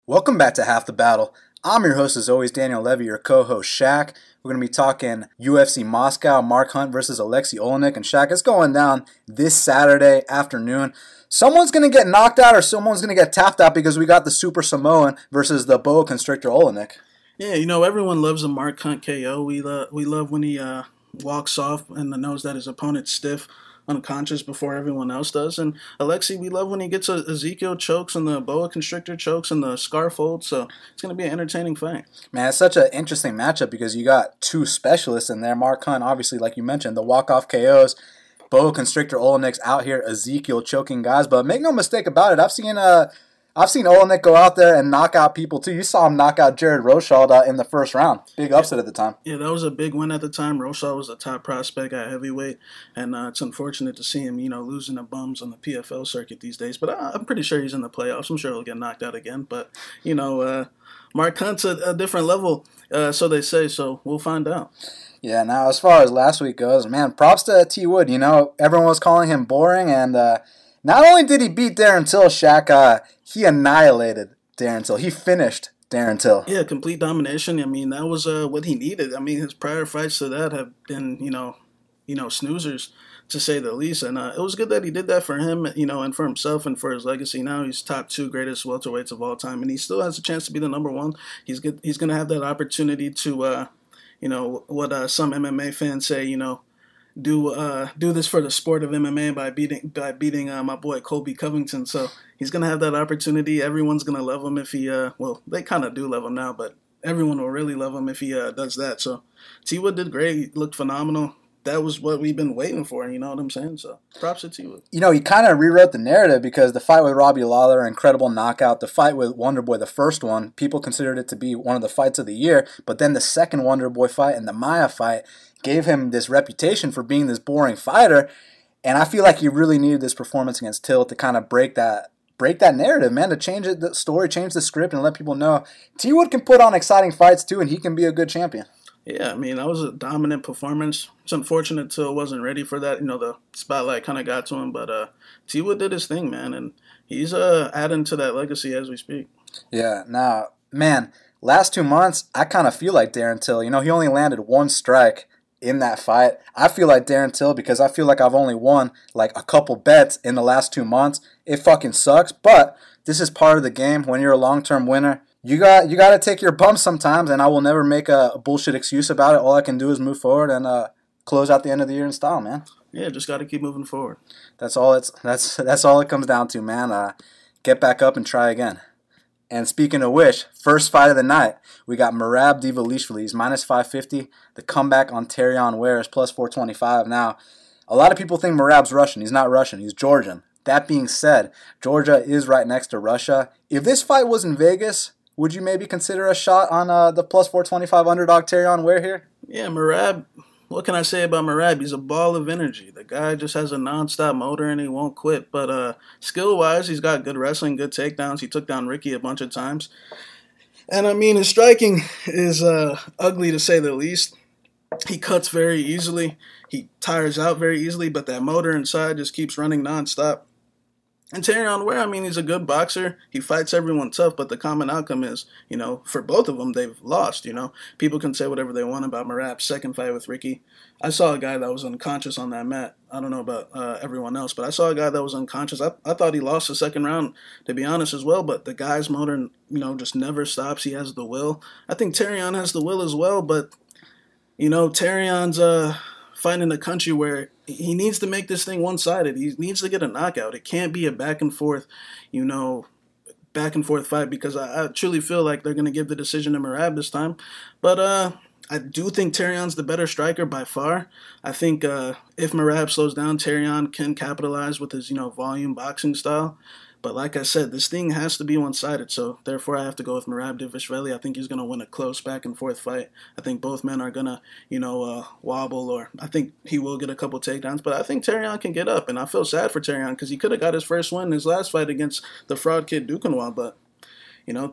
Welcome back to Half the Battle. I'm your host as always, Daniel Levy, your co-host Shaq. We're going to be talking UFC Moscow, Mark Hunt versus Alexey Oleinik. And Shaq, it's going down this Saturday afternoon. Someone's going to get knocked out or someone's going to get tapped out because we got the Super Samoan versus the boa constrictor Oleinik. Yeah, everyone loves a Mark Hunt KO. We love when he walks off and knows that his opponent's stiff, unconscious before everyone else does. And Alexey, we love when he gets Ezekiel chokes and the boa constrictor chokes and the scarf hold. So it's going to be an entertaining fight. Man, it's such an interesting matchup because you got two specialists in there. Mark Hunt, obviously, like you mentioned, the walk-off KOs. Boa constrictor Oleinik's out here, Ezekiel choking guys. But make no mistake about it, I've seen Oleinik go out there and knock out people too. You saw him knock out Jared Roshold in the first round. Big upset at the time. Yeah, that was a big win at the time. Roshold was a top prospect at heavyweight, and it's unfortunate to see him, losing the bums on the PFL circuit these days. But I'm pretty sure he's in the playoffs. I'm sure he'll get knocked out again. But Mark Hunt's a different level, so they say. So we'll find out. Yeah. Now, as far as last week goes, man, props to T Wood. Everyone was calling him boring, and not only did he beat Darren Till, Shaq, he annihilated Darren Till. He finished Darren Till. Yeah, complete domination. I mean, that was what he needed. I mean, his prior fights to that have been, snoozers, to say the least. And it was good that he did that for him, and for himself and for his legacy. Now he's top 2 greatest welterweights of all time, and he still has a chance to be the number 1. He's going to have that opportunity to, what some MMA fans say, do this for the sport of MMA by beating my boy Colby Covington. So he's gonna have that opportunity. Everyone's gonna love him if he they kind of do love him now, but everyone will really love him if he does that. So T Wood did great. He looked phenomenal. That was what we've been waiting for. You know what I'm saying? So props to T Wood. He kind of rewrote the narrative because the fight with Robbie Lawler, incredible knockout. The fight with Wonderboy, the first one, people considered it to be one of the fights of the year. But then the second Wonderboy fight and the Maia fight gave him this reputation for being this boring fighter, and I feel like he really needed this performance against Till to kind of break that narrative, man, to change the story, change the script, and let people know T Wood can put on exciting fights too, and he can be a good champion. Yeah, I mean, that was a dominant performance. It's unfortunate Till wasn't ready for that. The spotlight kind of got to him, but T Wood did his thing, man, and he's adding to that legacy as we speak. Yeah, now, man, last 2 months, I kind of feel like Darren Till. He only landed 1 strike in that fight. I feel like Darren Till because I feel like I've only won like a couple bets in the last 2 months. It fucking sucks, but this is part of the game. When you're a long-term winner, you got to take your bumps sometimes, and I will never make a bullshit excuse about it. All I can do is move forward and close out the end of the year in style, man. Yeah, just got to keep moving forward. That's all it comes down to, man. Get back up and try again. And speaking of which, first fight of the night, we got Merab Dvalishvili. He's minus 550. The comeback on Terrion Ware is plus 425. Now, a lot of people think Merab's Russian. He's not Russian. He's Georgian. That being said, Georgia is right next to Russia. If this fight was in Vegas, would you maybe consider a shot on the plus 425 underdog Terrion Ware here? Yeah, Merab. What can I say about Merab? He's a ball of energy. The guy just has a nonstop motor and he won't quit. But skill-wise, he's got good wrestling, good takedowns. He took down Ricky a bunch of times. And, I mean, his striking is ugly to say the least. He cuts very easily. He tires out very easily, but that motor inside just keeps running nonstop. And Terrion Ware, I mean, he's a good boxer. He fights everyone tough, but the common outcome is, for both of them, they've lost, People can say whatever they want about Merab's second fight with Ricky. I saw a guy that was unconscious on that mat. I don't know about everyone else, but I saw a guy that was unconscious. I thought he lost the second round, to be honest, as well, but the guy's motor, just never stops. He has the will. I think Terrion has the will as well, but, Terrion's fighting in a country where he needs to make this thing one-sided. He needs to get a knockout. It can't be a back-and-forth fight because I truly feel like they're going to give the decision to Merab this time. But I do think Terrion's the better striker by far. I think if Merab slows down, Terrion can capitalize with his, volume boxing style. But like I said, this thing has to be one-sided, so therefore I have to go with Merab Dvalishvili. I think he's going to win a close back-and-forth fight. I think both men are going to, wobble, or I think he will get a couple takedowns. But I think Terrion can get up, and I feel sad for Terrion because he could have got his first win in his last fight against the fraud kid Dukanwa, but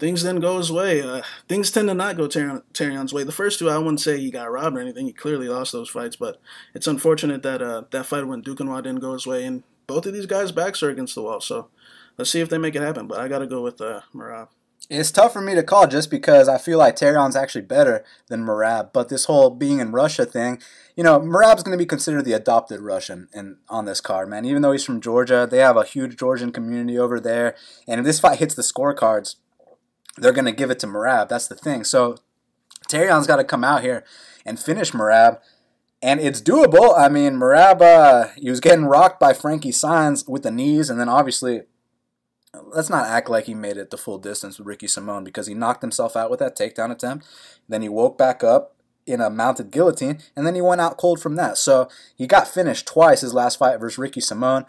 things didn't go his way. Things tend to not go Terrion's way. The first 2, I wouldn't say he got robbed or anything. He clearly lost those fights, but it's unfortunate that that fight when Dukanwa didn't go his way, and both of these guys' backs are against the wall, so let's see if they make it happen, but I got to go with Merab. It's tough for me to call just because I feel like Terrion's actually better than Merab. But this whole being in Russia thing, Merab's going to be considered the adopted Russian on this card, man. Even though he's from Georgia, they have a huge Georgian community over there. And if this fight hits the scorecards, they're going to give it to Merab. That's the thing. So Terrion's got to come out here and finish Merab. And it's doable. I mean, Merab, he was getting rocked by Frankie Saenz with the knees, and then obviously, let's not act like he made it the full distance with Ricky Simón, because he knocked himself out with that takedown attempt. Then he woke back up in a mounted guillotine, and then he went out cold from that. So he got finished twice his last fight versus Ricky Simón.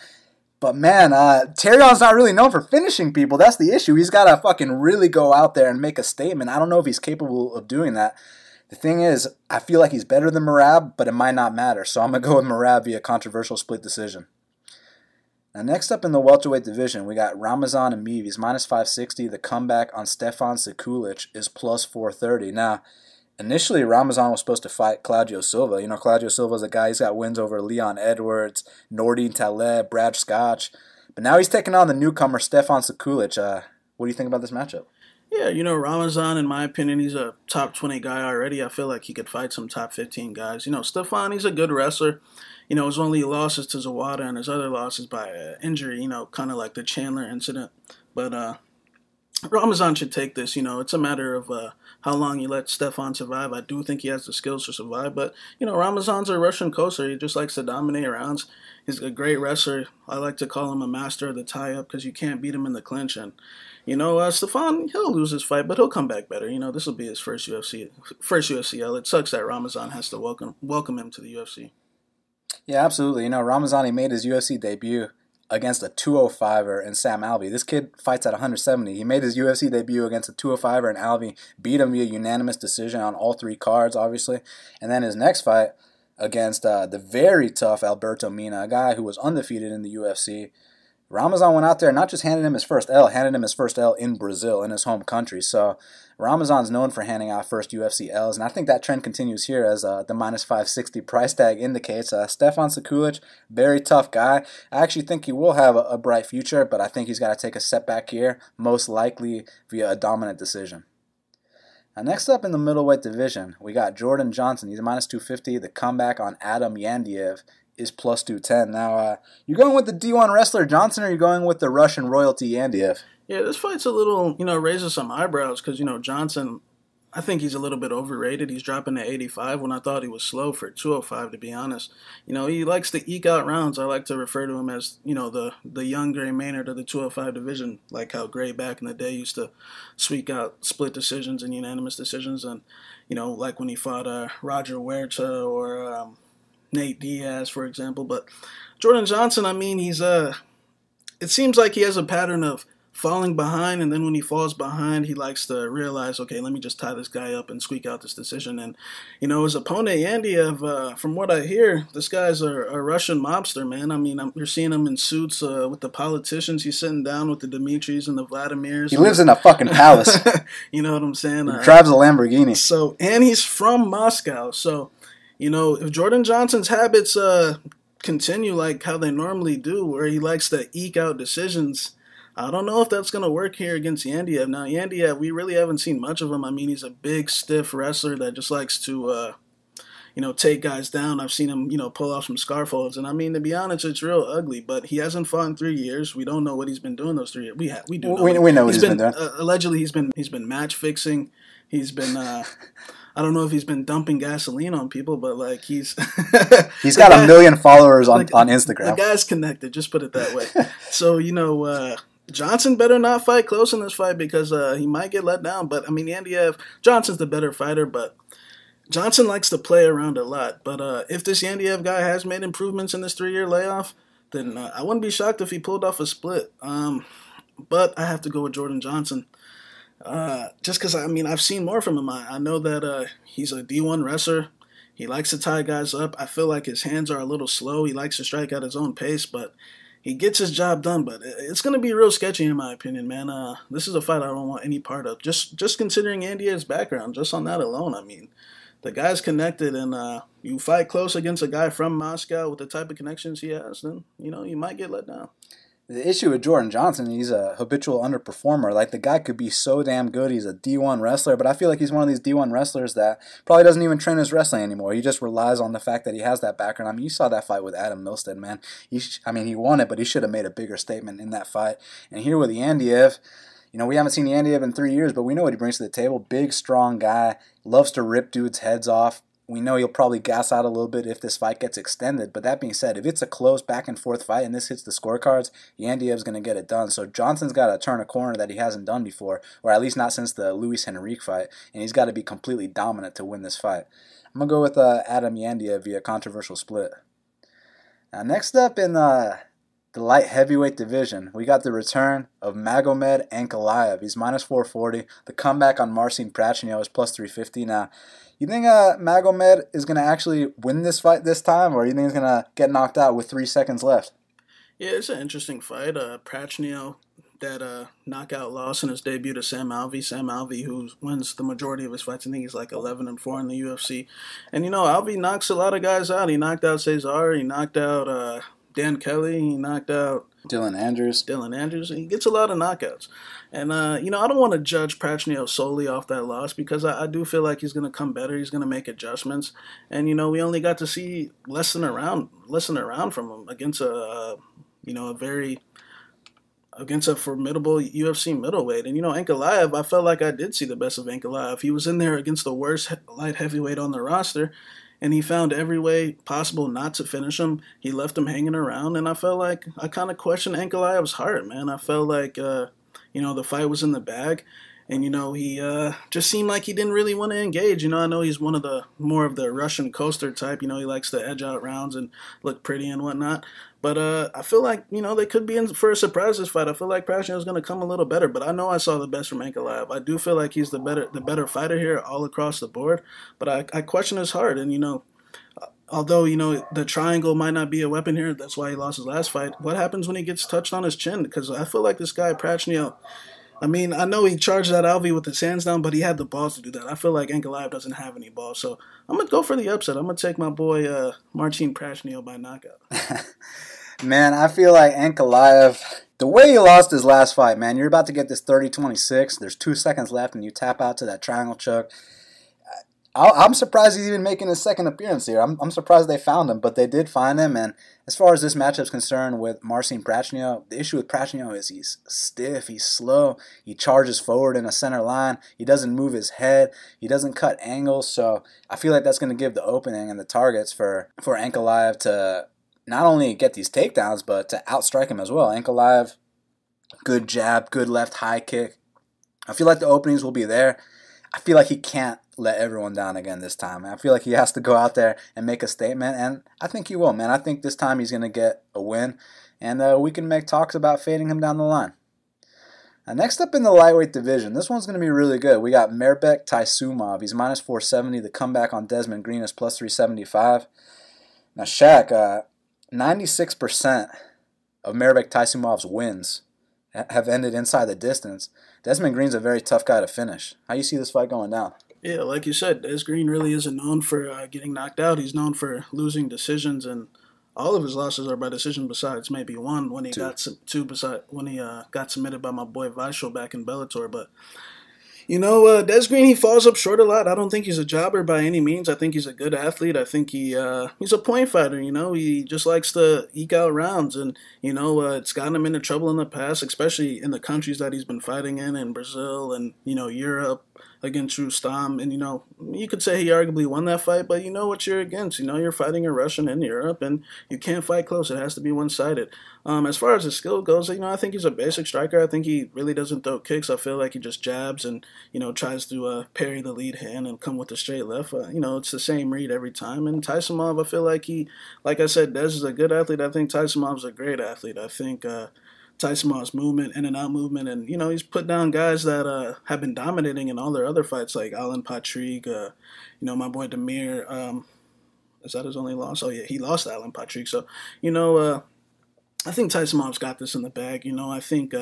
But man, Terrion's not really known for finishing people. That's the issue. He's got to fucking really go out there and make a statement. I don't know if he's capable of doing that. The thing is, I feel like he's better than Merab, but it might not matter. So I'm going to go with Merab via controversial split decision. Now, next up in the welterweight division, we got Ramazan Emeev. He's minus 560. The comeback on Stefan Sekulic is plus 430. Now, initially, Ramazan was supposed to fight Claudio Silva. Claudio Silva's a guy, he's got wins over Leon Edwards, Nordin Taleb, Brad Scotch. But now he's taking on the newcomer, Stefan Sekulic. What do you think about this matchup? Yeah, Ramazan, in my opinion, he's a top 20 guy already. I feel like he could fight some top 15 guys. Stefan, he's a good wrestler. His only losses to Zawada and his other losses by injury, kind of like the Chandler incident. But Ramazan should take this. It's a matter of how long you let Stefan survive. I do think he has the skills to survive. But, Ramazan's a Russian coaster. He just likes to dominate rounds. He's a great wrestler. I like to call him a master of the tie-up because you can't beat him in the clinch. And, Stefan, he'll lose his fight, but he'll come back better. This will be his first UFCL. It sucks that Ramazan has to welcome him to the UFC. Yeah, absolutely. Ramazan, he made his UFC debut against a 205er in Sam Alvey. This kid fights at 170. He made his UFC debut against a 205er in Alvey, beat him via unanimous decision on all three cards, obviously. And then his next fight against the very tough Alberto Mina, a guy who was undefeated in the UFC. Ramazan went out there and not just handed him his first L in Brazil, in his home country. So Ramazan's known for handing out first UFC Ls, and I think that trend continues here as the minus 560 price tag indicates. Stefan Sekulic, very tough guy. I actually think he will have a bright future, but I think he's got to take a setback here, most likely via a dominant decision. Now, next up in the middleweight division, we got Jordan Johnson. He's a minus 250. The comeback on Adam Yandiev is plus 210. Now, you going with the D1 wrestler Johnson, or are you going with the Russian royalty Yandiev? Yeah, this fight's a little, raises some eyebrows because, Johnson, I think he's a little bit overrated. He's dropping to 85 when I thought he was slow for 205, to be honest. He likes to eke out rounds. I like to refer to him as, the young Gray Maynard of the 205 division, like how Gray back in the day used to squeak out split decisions and unanimous decisions. And, like when he fought Roger Huerta or Nate Diaz, for example. But Jordan Johnson, he's it seems like he has a pattern of falling behind, and then when he falls behind, he likes to realize, okay, let me just tie this guy up and squeak out this decision. And, his opponent, Yandiev, from what I hear, this guy's a Russian mobster, man. You're seeing him in suits with the politicians. He's sitting down with the Dimitris and the Vladimirs. He lives in a fucking palace. You know what I'm saying? He drives a Lamborghini. So, and he's from Moscow. So, if Jordan Johnson's habits continue like how they normally do, where he likes to eke out decisions, I don't know if that's going to work here against Yandiev. Now, Yandiev, we really haven't seen much of him. He's a big, stiff wrestler that just likes to, take guys down. I've seen him, pull off some scarf holds. And, to be honest, it's real ugly. But he hasn't fought in 3 years. We don't know what he's been doing those 3 years. We do know. We know what he's been doing. Allegedly, he's been match fixing. He's been... I don't know if he's been dumping gasoline on people, but he's got 1 million followers on Instagram. The guy's connected, just put it that way. So, Johnson better not fight close in this fight because he might get let down. But, Yandiev, Johnson's the better fighter, but Johnson likes to play around a lot. But if this Yandiev guy has made improvements in this 3-year layoff, then I wouldn't be shocked if he pulled off a split. But I have to go with Jordan Johnson. Just because, I've seen more from him. I know that he's a D1 wrestler. He likes to tie guys up. I feel like his hands are a little slow. He likes to strike at his own pace, but he gets his job done. But it's going to be real sketchy in my opinion, man. This is a fight I don't want any part of. Just considering Yandiev's background, just on that alone, the guy's connected, and you fight close against a guy from Moscow with the type of connections he has, then, you might get let down. The issue with Jordan Johnson, he's a habitual underperformer. Like, the guy could be so damn good. He's a D1 wrestler, but I feel like he's one of these D1 wrestlers that probably doesn't even train his wrestling anymore. He just relies on the fact that he has that background. I mean, you saw that fight with Adam Milstead, man. He won it, but he should have made a bigger statement in that fight. And here with Yandiev, we haven't seen Yandiev in 3 years, but we know what he brings to the table. Big, strong guy, loves to rip dudes' heads off. We know he'll probably gas out a little bit if this fight gets extended. But that being said, if it's a close back-and-forth fight and this hits the scorecards, Yandiev's going to get it done. So Johnson's got to turn a corner that he hasn't done before, or at least not since the Luis Henrique fight, and he's got to be completely dominant to win this fight. I'm going to go with Adam Yandiev via controversial split. Now, next up in the light heavyweight division, we got the return of Magomed Ankalaev. He's minus 440. The comeback on Marcin Prachnio is plus 350. Now, you think Magomed is going to actually win this fight this time, or you think he's going to get knocked out with 3 seconds left? Yeah, it's an interesting fight. Prachnio, that knockout loss in his debut to Sam Alvey. Sam Alvey, who wins the majority of his fights. I think he's like 11-4 in the UFC. And, Alvey knocks a lot of guys out. He knocked out Cesar. He knocked out Dan Kelly. He knocked out Dylan Andrews. He gets a lot of knockouts. And, I don't want to judge Prachnio solely off that loss because I do feel like he's going to come better. He's going to make adjustments. And, we only got to see less than a round from him against against a formidable UFC middleweight. And, Ankalaev, I felt like I did see the best of Ankalaev. He was in there against the worst light heavyweight on the roster, and he found every way possible not to finish him. He left him hanging around, and I felt like I kind of questioned Ankalaev's heart, man. I felt like, the fight was in the bag, and, he just seemed like he didn't really want to engage. I know he's one of the more of the Russian coaster type. He likes to edge out rounds and look pretty and whatnot. But I feel like, they could be in for a surprise this fight. I feel like Prachnio is going to come a little better, but I know I saw the best from Ankalaev. I do feel like he's the better fighter here all across the board, but I question his heart. And, although, the triangle might not be a weapon here, that's why he lost his last fight. What happens when he gets touched on his chin? Because I feel like this guy, Prachnio, I know he charged that Alvey with his hands down, but he had the balls to do that. I feel like Ankalaev doesn't have any balls. So I'm going to go for the upset. I'm going to take my boy Marcin Prachnio by knockout. Man, I feel like Ankalaev, the way he lost his last fight, man, you're about to get this 30-26. There's 2 seconds left, and you tap out to that triangle choke. I'm surprised he's even making his second appearance here. I'm surprised they found him, but they did find him. And as far as this matchup's concerned with Marcin Prachnio, the issue with Prachnio is he's stiff, he's slow, he charges forward in a center line, he doesn't move his head, he doesn't cut angles. So I feel like that's going to give the opening and the targets for Ankalaev to not only get these takedowns, but to outstrike him as well. Ankalaev, good jab, good left high kick. I feel like the openings will be there. I feel like he can't let everyone down again this time. I feel like he has to go out there and make a statement, and I think he will, man. I think this time he's going to get a win, and we can make talks about fading him down the line. Next up in the lightweight division, this one's going to be really good. We got Mairbek Taisumov. He's minus 470. The comeback on Desmond Green is plus 375. Now, Shaq, 96% of Mairbek Taisumov's wins have ended inside the distance. Desmond Green's a very tough guy to finish. How you see this fight going down? Yeah, like you said, Des Green really isn't known for getting knocked out. He's known for losing decisions, and all of his losses are by decision besides maybe one when he got submitted by my boy Vishal back in Bellator. But Des Green, he falls up short a lot. I don't think he's a jobber by any means. I think he's a good athlete. I think he's a point fighter. He just likes to eke out rounds, and it's gotten him into trouble in the past, especially in the countries that he's been fighting in Brazil and Europe against Rustam. And you could say he arguably won that fight, but you know what you're against. You're fighting a Russian in Europe, and you can't fight close. It has to be one-sided. As far as his skill goes, I think he's a basic striker. I think he really doesn't throw kicks. I feel like he just jabs and tries to parry the lead hand and come with the straight left. It's the same read every time. And Taisumov, I feel like like I said, Des is a good athlete. I think Taisumov's a great athlete. I think Taisumov's movement, in and out movement, and he's put down guys that have been dominating in all their other fights, like Alan Patrick, my boy Demir. Is that his only loss? Oh yeah, he lost to Alan Patrick. So I think Taisumov's got this in the bag. I think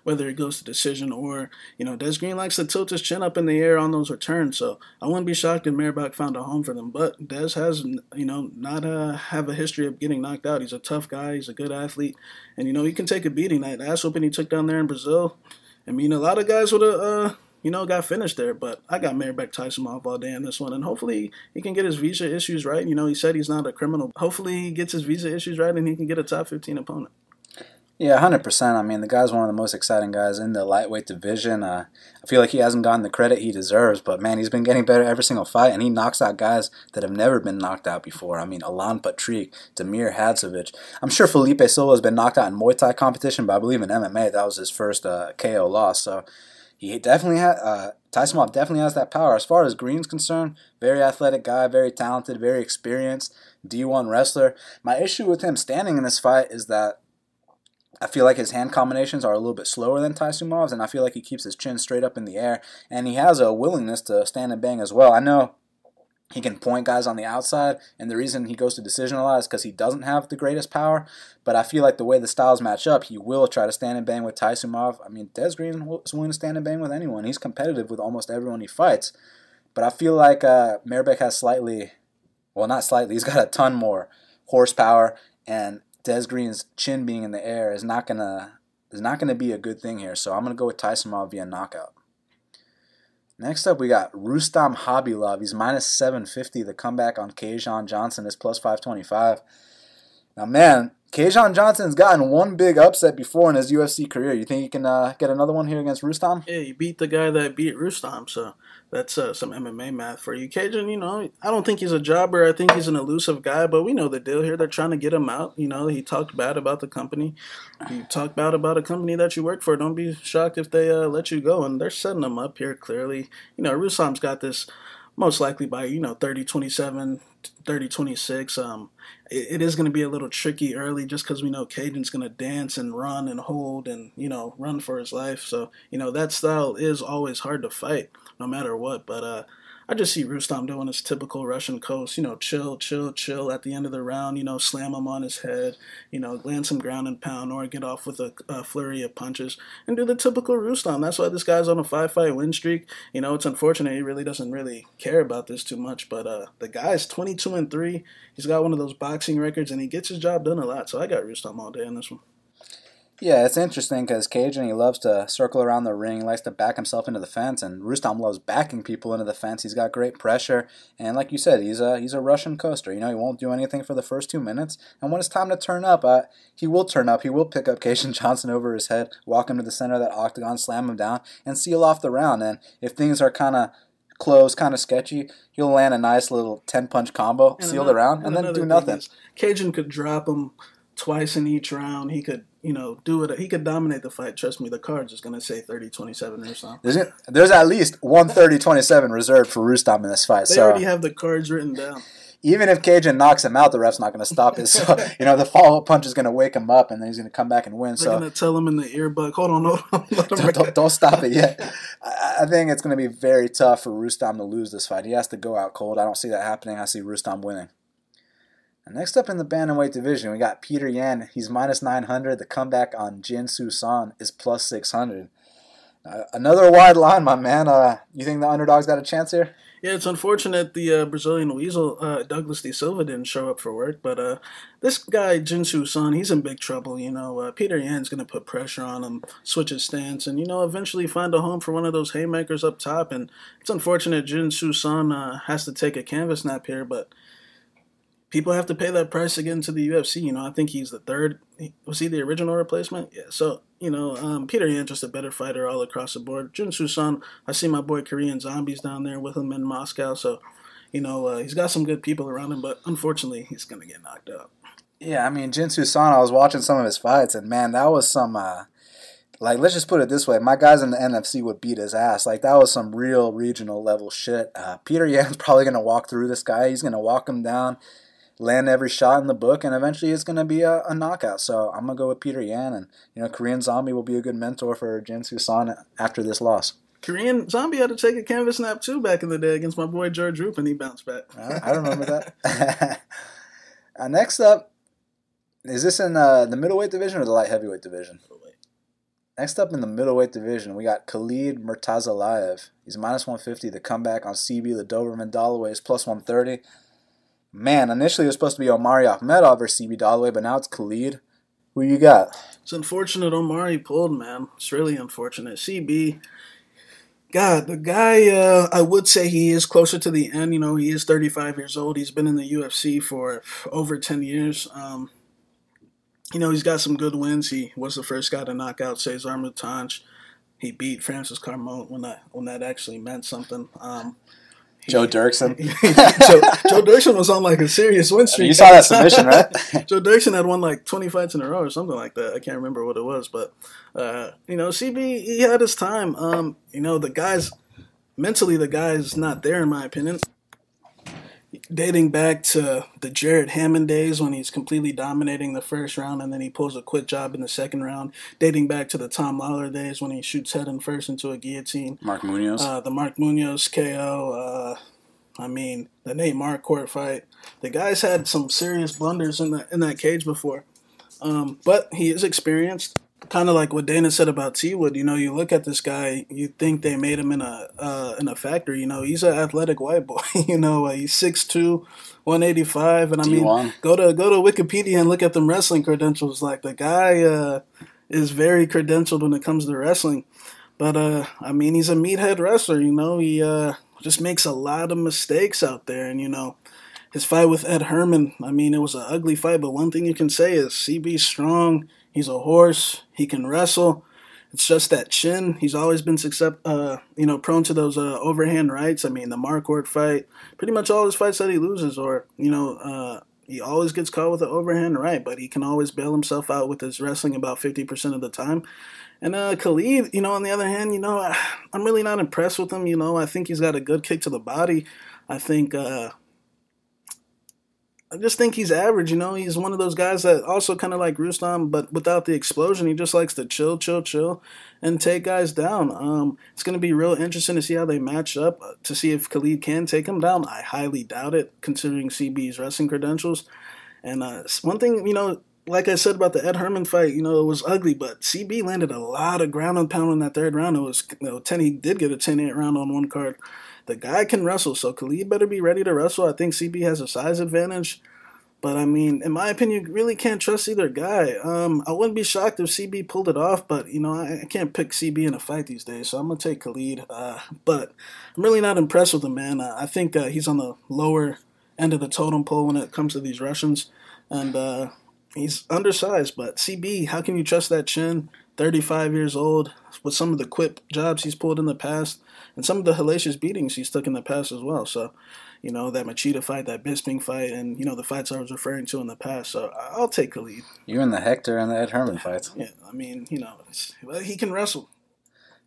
whether it goes to decision or, Des Green likes to tilt his chin up in the air on those returns. So I wouldn't be shocked if Mairbek found a home for them. But Des has, not have a history of getting knocked out. He's a tough guy. He's a good athlete. And, he can take a beating. That ass whooping he took down there in Brazil, a lot of guys would have, got finished there. But I got Mairbek Taisumov all day in this one. And hopefully he can get his visa issues right. He said he's not a criminal. Hopefully he gets his visa issues right and he can get a top 15 opponent. Yeah, 100%. The guy's one of the most exciting guys in the lightweight division. I feel like he hasn't gotten the credit he deserves, but, man, he's been getting better every single fight, and he knocks out guys that have never been knocked out before. Alan Patrick, Damir Hadzovic. I'm sure Felipe Silva has been knocked out in Muay Thai competition, but I believe in MMA that was his first KO loss. So he definitely Taisumov definitely has that power. As far as Green's concerned, very athletic guy, very talented, very experienced, D1 wrestler. My issue with him standing in this fight is that I feel like his hand combinations are a little bit slower than Taisumov's, and I feel like he keeps his chin straight up in the air, and he has a willingness to stand and bang as well. I know he can point guys on the outside, and the reason he goes to decision a lot is because he doesn't have the greatest power, but I feel like the way the styles match up, he will try to stand and bang with Taisumov. Des Green is willing to stand and bang with anyone. He's competitive with almost everyone he fights, but I feel like Mairbek has he's got a ton more horsepower, and Des Green's chin being in the air is not gonna be a good thing here. So I'm gonna go with Taisumov via knockout. Next up, we got Rustam Khabilov. He's minus 750. The comeback on Kajan Johnson is plus 525. Now, man, Kajan Johnson's gotten one big upset before in his UFC career. You think he can get another one here against Rustam? Yeah, he beat the guy that beat Rustam, so that's some MMA math for you. Kajan, I don't think he's a jobber. I think he's an elusive guy, but we know the deal here. They're trying to get him out. He talked bad about the company. You talk bad about a company that you work for. Don't be shocked if they let you go, and they're setting him up here clearly. Rustam's got this most likely by, 30-27, 30-26. It is going to be a little tricky early just because we know Caden's going to dance and run and hold and, run for his life. So, that style is always hard to fight no matter what. But I just see Rustam doing his typical Russian coast, chill at the end of the round, slam him on his head, land some ground and pound or get off with a flurry of punches and do the typical Rustam. That's why this guy's on a 5-fight win streak. It's unfortunate he really doesn't really care about this too much, but the guy's 22-3. He's got one of those boxing records and he gets his job done a lot. So I got Rustam all day in this one. Yeah, it's interesting because Kajan, he loves to circle around the ring, likes to back himself into the fence, and Rustam loves backing people into the fence. He's got great pressure, and like you said, he's a Russian coaster. He won't do anything for the first 2 minutes, and when it's time to turn up, he will turn up. He will pick up Kajan Johnson over his head, walk him to the center of that octagon, slam him down, and seal off the round. And if things are kind of close, kind of sketchy, he'll land a nice little 10-punch combo, seal the round, and then do nothing. Kajan could drop him twice in each round. He could, do it. He could dominate the fight. Trust me, the card's just going to say 30-27 or something. There's at least one 30-27 reserved for Rustam in this fight. They already have the cards written down. Even if Kajan knocks him out, the ref's not going to stop it. So, the follow-up punch is going to wake him up, and then he's going to come back and win. They're going to tell him in the earbud, hold on. Don't stop it yet. I think it's going to be very tough for Rustam to lose this fight. He has to go out cold. I don't see that happening. I see Rustam winning. Next up in the bantamweight division, we got Petr Yan. He's minus 900. The comeback on Jin Soo Son is plus 600. Another wide line, my man. You think the underdog's got a chance here? Yeah, it's unfortunate the Brazilian weasel, Douglas De Silva, didn't show up for work. But this guy, Jin Soo Son, he's in big trouble. Petr Yan's going to put pressure on him, switch his stance, and, eventually find a home for one of those haymakers up top. And it's unfortunate Jin Soo Son has to take a canvas nap here, but people have to pay that price to get into the UFC. I think he's the third. Was he the original replacement? Yeah. So, Petr Yan just a better fighter all across the board. Jin Soo Son, I see my boy Korean Zombies down there with him in Moscow. So, he's got some good people around him, but unfortunately, he's going to get knocked out. Yeah, Jin Soo Son, I was watching some of his fights, and, man, that was some let's just put it this way. My guys in the NFC would beat his ass. That was some real regional level shit. Petr Yan's probably going to walk through this guy. He's going to walk him down, land every shot in the book, and eventually it's going to be a knockout. So I'm going to go with Petr Yan, and Korean Zombie will be a good mentor for Jin Soo Son after this loss. Korean Zombie had to take a canvas nap too back in the day against my boy George Roop, and he bounced back. I remember that. Next up, Is this in the middleweight division or the light heavyweight division? Middleweight. Next up in the middleweight division, we got Khalid Murtazaliev. He's minus 150. The comeback on CB, the Doberman Dollaway is plus 130. Man, initially it was supposed to be Omari Akhmedov versus CB Dollaway, but now it's Khalid. Who you got? It's unfortunate Omari pulled, man. It's really unfortunate. CB, God, the guy, I would say he is closer to the end. You know, he is 35 years old. He's been in the UFC for over 10 years. You know, he's got some good wins. He was the first guy to knock out Cesar Mutanch. He beat Francis Carmont when that actually meant something. Joe Dirksen. Joe Dirksen was on like a serious win streak. You saw that submission, right? Joe Dirksen had won like 20 fights in a row or something like that. I can't remember what it was, but you know, CB, he had his time. You know, mentally the guy's not there in my opinion. Dating back to the Jared Hammond days when he's completely dominating the first round and then he pulls a quick job in the second round. Dating back to the Tom Lawler days when he shoots head and first into a guillotine. Mark Munoz. The Mark Munoz KO. I mean, the Nate Marquardt fight. The guy's had some serious blunders in that cage before. But he is experienced. Kind of like what Dana said about T Wood. You know, you look at this guy, you think they made him in a factory. You know, he's an athletic white boy. You know, he's 6'2", 185, and I mean, go to Wikipedia and look at them wrestling credentials. Like the guy is very credentialed when it comes to wrestling. But I mean, he's a meathead wrestler. You know, he just makes a lot of mistakes out there, and you know. His fight with Ed Herman, I mean, it was an ugly fight, but one thing you can say is CB's strong. He's a horse. He can wrestle. It's just that chin. He's always been prone to those overhand rights. I mean, the Marquardt fight, pretty much all his fights that he loses, or he always gets caught with an overhand right, but he can always bail himself out with his wrestling about 50% of the time. And Khalid, you know, on the other hand, you know, I'm really not impressed with him. You know, I think he's got a good kick to the body. I just think he's average, you know. He's one of those guys that also kind of like Rustam, but without the explosion. He just likes to chill, and take guys down. It's going to be real interesting to see how they match up, to see if Khalid can take him down. I highly doubt it, considering CB's wrestling credentials. And one thing, you know, like I said about the Ed Herman fight, you know, it was ugly, but CB landed a lot of ground and pound in that third round. It was, you know, he did get a 10-8 round on one card. The guy can wrestle, so Khalid better be ready to wrestle. I think CB has a size advantage. But, I mean, in my opinion, you really can't trust either guy. I wouldn't be shocked if CB pulled it off, but, you know, I can't pick CB in a fight these days, so I'm going to take Khalid. But I'm really not impressed with him, man. I think he's on the lower end of the totem pole when it comes to these Russians. And he's undersized, but CB, how can you trust that chin? 35 years old, with some of the quip jobs he's pulled in the past, and some of the hellacious beatings he's took in the past as well. So, you know, that Machida fight, that Bisping fight, and, you know, the fights I was referring to in the past. So I'll take Khalid. You and the Hector and the Ed Herman fights. Yeah, I mean, you know, he can wrestle.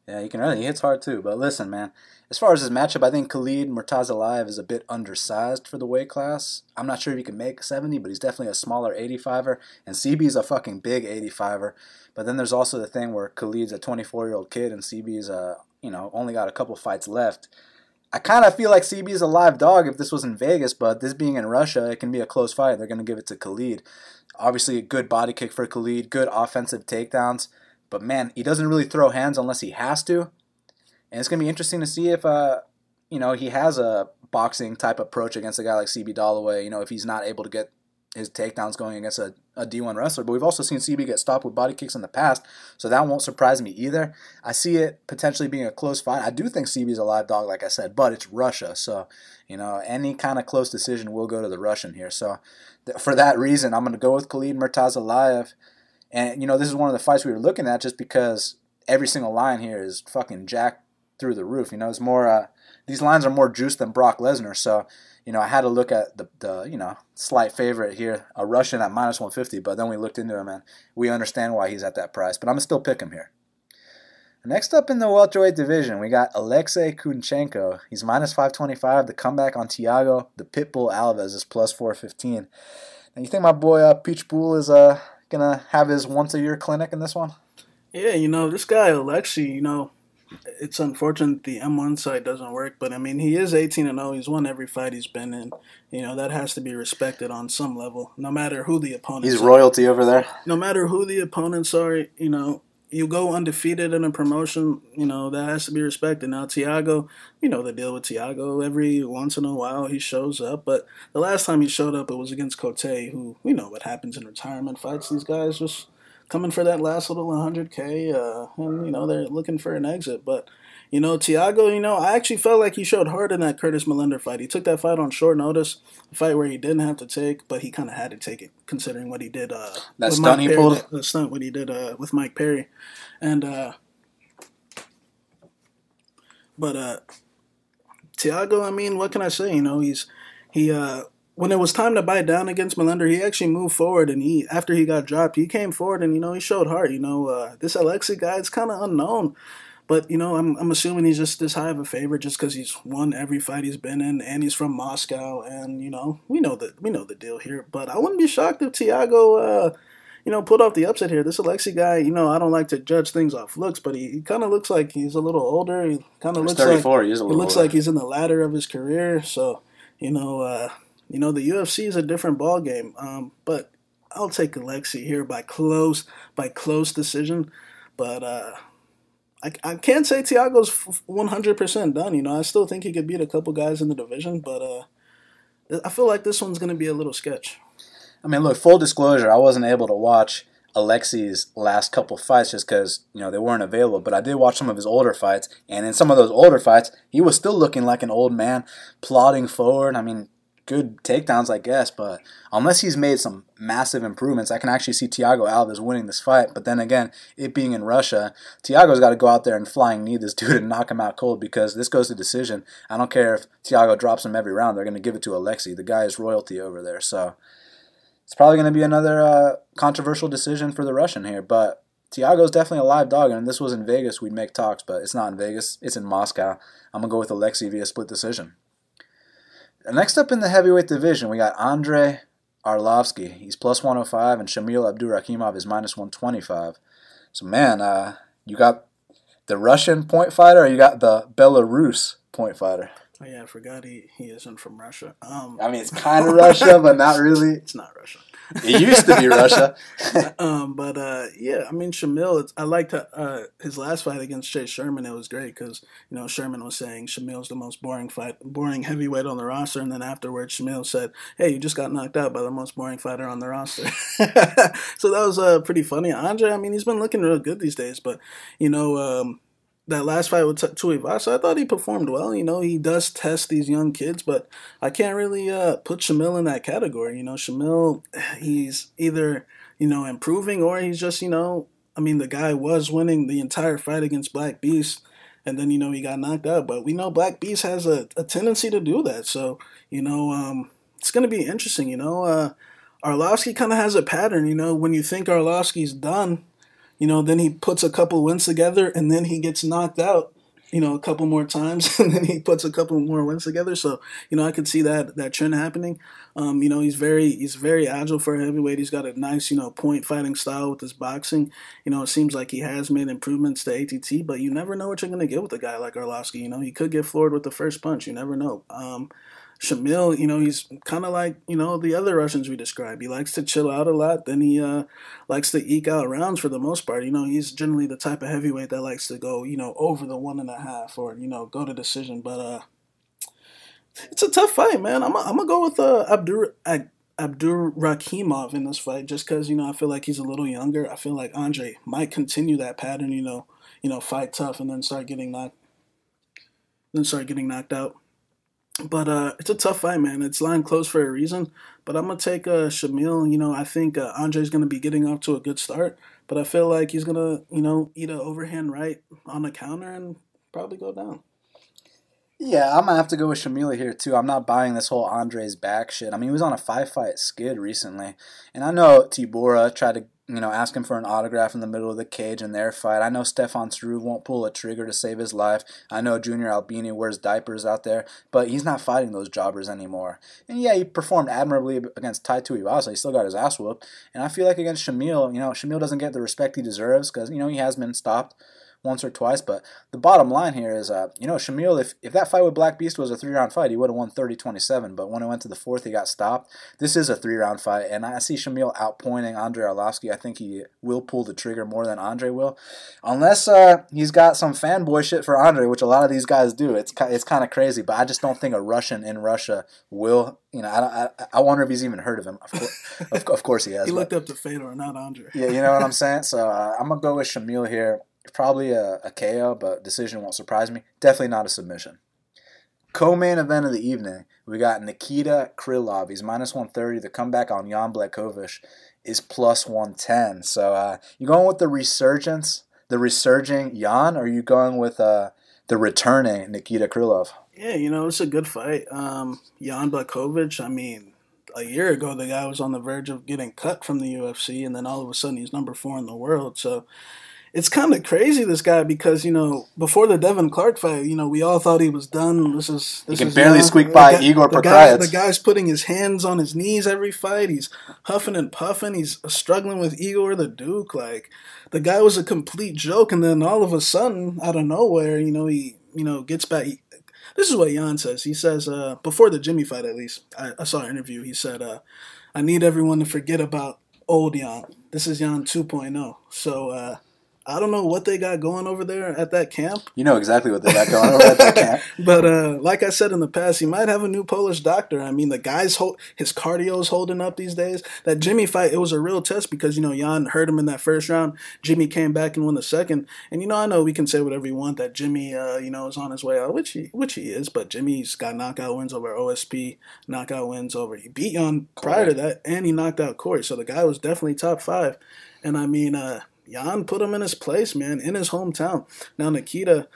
Yeah, he can wrestle. He hits hard too. But listen, man, as far as his matchup, I think Khalid Murtazaliev is a bit undersized for the weight class. I'm not sure if he can make 70, but he's definitely a smaller 85er. And CB's a fucking big 85er. But then there's also the thing where Khalid's a 24-year-old kid and CB's only got a couple fights left. I kind of feel like CB is a live dog if this was in Vegas, but this being in Russia, it can be a close fight. They're going to give it to Khalid. Obviously, a good body kick for Khalid, good offensive takedowns. But, man, he doesn't really throw hands unless he has to. And it's going to be interesting to see if, he has a boxing type approach against a guy like CB Dollaway, if he's not able to get his takedowns going against a D1 wrestler. But we've also seen CB get stopped with body kicks in the past, so that won't surprise me either. I see it potentially being a close fight. I do think CB's a live dog, like I said, but it's Russia, so any kind of close decision will go to the Russian here. So for that reason, I'm going to go with Khalid Murtazaliev. And, this is one of the fights we were looking at just because every single line here is fucking jacked through the roof. It's more, these lines are more juiced than Brock Lesnar, so I had to look at the slight favorite here, a Russian at minus 150, but then we looked into him and we understand why he's at that price. But I'm going to still pick him here. Next up in the welterweight division, we got Alexey Kunchenko. He's minus 525. The comeback on Thiago. The Pitbull Alves is plus 415. And you think my boy Peach Bull is going to have his once-a-year clinic in this one? Yeah, this guy Alexey, it's unfortunate the M1 side doesn't work, but I mean, he is 18-0. He's won every fight he's been in. You know, that has to be respected on some level, no matter who the opponents He's are. royalty over there. No matter who the opponents are, you know, you go undefeated in a promotion, you know, that has to be respected. Now, Thiago, you know the deal with Thiago. Every once in a while he shows up, but the last time he showed up, it was against Cote, who, you know what happens in retirement fights. These guys just coming for that last little 100K, and, you know, they're looking for an exit. But, you know, Thiago, you know, I actually felt like he showed heart in that Curtis Millender fight. He took that fight on short notice, a fight where he didn't have to take, but he kind of had to take it, considering what he did. That stunt he pulled? The stunt, what he did with Mike Perry. And, Thiago, I mean, what can I say? You know, when it was time to bite down against Millender, he actually moved forward, and after he got dropped, he came forward, and, you know, he showed heart. You know, this Alexey guy, it's kind of unknown. But, you know, I'm assuming he's just this high of a favorite just because he's won every fight he's been in, and he's from Moscow, and, you know, we know the deal here. But I wouldn't be shocked if Thiago, you know, pulled off the upset here. This Alexey guy, you know, I don't like to judge things off looks, but he kind of looks like he's a little older. He kind of looks 34. like He looks older. like he's in the ladder of his career. So, you know, the UFC is a different ball game. But I'll take Alexey here by close decision. But I can't say Thiago's 100% done. You know, I still think he could beat a couple guys in the division, but I feel like this one's going to be a little sketch. I mean, look, full disclosure, I wasn't able to watch Alexey's last couple fights just because, you know, they weren't available. But I did watch some of his older fights, and in some of those older fights, he was still looking like an old man, plodding forward. I mean, good takedowns, I guess, but unless he's made some massive improvements, I can actually see Thiago Alves winning this fight. But then again, it being in Russia, Thiago's got to go out there and flying knee this dude and knock him out cold because this goes to decision. I don't care if Thiago drops him every round. They're going to give it to Alexey. The guy is royalty over there, so it's probably going to be another controversial decision for the Russian here, but Thiago's definitely a live dog, and if this was in Vegas, we'd make talks, but it's not in Vegas. It's in Moscow. I'm going to go with Alexey via split decision. Next up in the heavyweight division, we got Andrei Arlovski. He's plus 105, and Shamil Abdurakhimov is minus 125. So, man, you got the Russian point fighter, or you got the Belarus point fitter? Oh, yeah, I forgot he isn't from Russia. I mean, it's kind of Russia, but not really. It's not Russia. It used to be Russia. Yeah, I mean, Shamil, I liked his last fight against Chase Sherman. It was great because, you know, Sherman was saying Shamil's the most boring heavyweight on the roster. And then afterwards, Shamil said, hey, you just got knocked out by the most boring fighter on the roster. So that was pretty funny. Andrei, I mean, he's been looking real good these days. But, you know, that last fight with Tuivasa, I thought he performed well. You know, he does test these young kids, but I can't really put Shamil in that category. You know, Shamil, he's either, you know, improving or he's just, you know, I mean, the guy was winning the entire fight against Black Beast, and then, you know, he got knocked out. But we know Black Beast has a tendency to do that. So, you know, it's going to be interesting. You know, Arlovski kind of has a pattern. You know, when you think Arlovski's done, you know, then he puts a couple wins together, and then he gets knocked out, you know, a couple more times, and then he puts a couple more wins together. So, you know, I could see that trend happening. You know, he's very agile for a heavyweight. He's got a nice, you know, point fighting style with his boxing. You know, it seems like he has made improvements to ATT, but you never know what you're going to get with a guy like Arlovski. You know, he could get floored with the first punch. You never know. Shamil, you know, he's kind of like, you know, the other Russians we described. He likes to chill out a lot. Then he likes to eke out rounds for the most part. You know, he's generally the type of heavyweight that likes to go, you know, over the 1.5 or, you know, go to decision. But it's a tough fight, man. I'm going to go with Abdurakhimov in this fight just because, you know, I feel like he's a little younger. I feel like Andrei might continue that pattern, you know, fight tough and then start getting knocked out. But it's a tough fight, man. It's lying close for a reason. But I'm going to take Shamil. You know, I think Andrei's going to be getting off to a good start. But I feel like he's going to, you know, eat an overhand right on the counter and probably go down. Yeah, I'm going to have to go with Shamil here, too. I'm not buying this whole Andrei's back shit. I mean, he was on a 5-fight skid recently. And I know Tibura tried to, you know, ask him for an autograph in the middle of the cage in their fight. I know Stefan Struve won't pull a trigger to save his life. I know Junior Albini wears diapers out there, but he's not fighting those jobbers anymore. And yeah, he performed admirably against Tai Tuivasa. He still got his ass whooped. And I feel like against Shamil, you know, Shamil doesn't get the respect he deserves because, you know, he has been stopped once or twice. But the bottom line here is, Shamil, if that fight with Black Beast was a 3-round fight, he would have won 30-27. But when it went to the fourth, he got stopped. This is a 3-round fight, and I see Shamil outpointing Andrei Arlovski. I think he will pull the trigger more than Andrei will. Unless he's got some fanboy shit for Andrei, which a lot of these guys do. It's kind of crazy, but I just don't think a Russian in Russia will. I wonder if he's even heard of him. Of course he has. He looked up to Fedor, not Andrei. Yeah, you know what I'm saying? So I'm going to go with Shamil here. Probably a KO, but decision won't surprise me. Definitely not a submission. Co-main event of the evening, we got Nikita Krylov. He's -130. The comeback on Jan Blachowicz is +110. So you going with the resurging Jan, or are you going with the returning Nikita Krylov? Yeah, it's a good fight. Jan Blachowicz, I mean, a year ago the guy was on the verge of getting cut from the UFC, and then all of a sudden he's number 4 in the world. So it's kind of crazy, this guy, because, before the Devin Clark fight, we all thought he was done. He can barely squeak by Igor Prokhyets. The guy's putting his hands on his knees every fight. He's huffing and puffing. He's struggling with Igor the Duke. Like, the guy was a complete joke, and then all of a sudden, out of nowhere, he gets back. This is what Jan says. He says, before the Jimmy fight, at least, I saw an interview. He said, I need everyone to forget about old Jan. This is Jan 2.0. So, I don't know what they got going over there at that camp. You know exactly what they got going over at that camp. But like I said in the past, he might have a new Polish doctor. I mean, the guy's his cardio's holding up these days. That Jimmy fight, it was a real test because, Jan hurt him in that first round. Jimmy came back and won the second. And, I know we can say whatever we want that Jimmy, is on his way out, which he is. But Jimmy's got knockout wins over OSP, knockout wins over. He beat Jan prior to that, and he knocked out Corey. So the guy was definitely top 5. And, I mean, Jan put him in his place, man, in his hometown. Now, Nikita's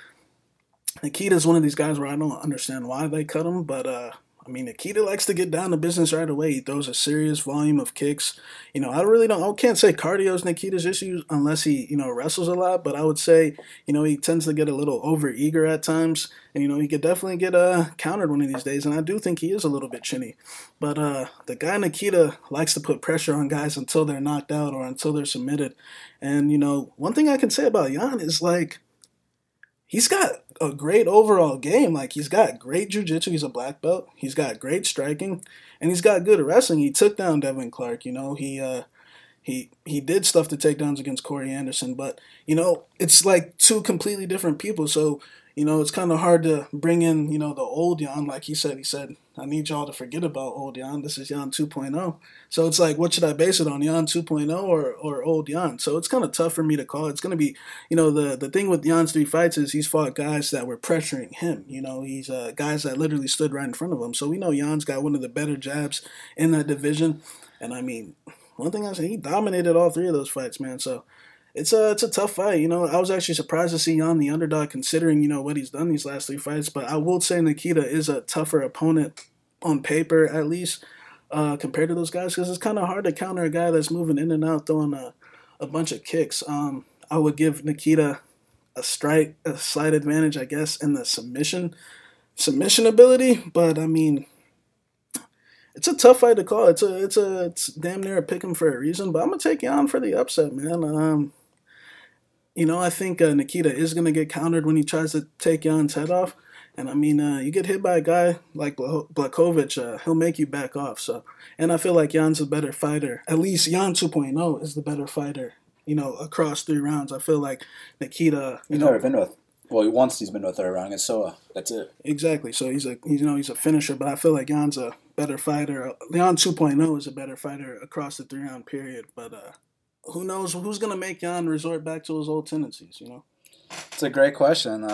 one of these guys where I don't understand why they cut him, but, Nikita likes to get down to business right away. He throws a serious volume of kicks. I can't say cardio's Nikita's issue unless he, wrestles a lot, but I would say, he tends to get a little over-eager at times, and, he could definitely get countered one of these days, and I do think he is a little bit chinny. But the guy Nikita likes to put pressure on guys until they're knocked out or until they're submitted. And, one thing I can say about Jan is, like, he's got a great overall game. Like, he's got great jiu-jitsu. He's a black belt. He's got great striking, and he's got good wrestling. He took down Devin Clark. He did stuff to takedowns against Corey Anderson, but it's like two completely different people. So it's kind of hard to bring in the old Jan. Like he said, I need y'all to forget about old Jan. This is Jan 2.0. So it's like, what should I base it on, Jan 2.0 or old Jan? So it's kind of tough for me to call. It's going to be, the thing with Jan's 3 fights is he's fought guys that were pressuring him. He's guys that literally stood right in front of him. So we know Jan's got one of the better jabs in that division. And I mean, one thing I say, he dominated all 3 of those fights, man. So it's a tough fight. I was actually surprised to see Jan the underdog considering, what he's done these last 3 fights. But I will say Nikita is a tougher opponent on paper, at least, compared to those guys, because it's kind of hard to counter a guy that's moving in and out, throwing a bunch of kicks. I would give Nikita a slight advantage, I guess, in the submission ability. But, I mean, it's a tough fight to call. It's damn near a pick 'em for a reason. But I'm going to take Jan for the upset, man. I think Nikita is going to get countered when he tries to take Jan's head off. And, I mean, you get hit by a guy like Blachowicz, he'll make you back off. So, and I feel like Jan's a better fighter. At least Jan 2.0 is the better fighter, across 3 rounds. I feel like Nikita, He's never been with. Well, once he's been with 3rd round against Soa. That's it. Exactly. So he's a finisher, but I feel like Jan's a better fighter. Jan 2.0 is a better fighter across the 3-round period. But who knows who's going to make Jan resort back to his old tendencies, It's a great question.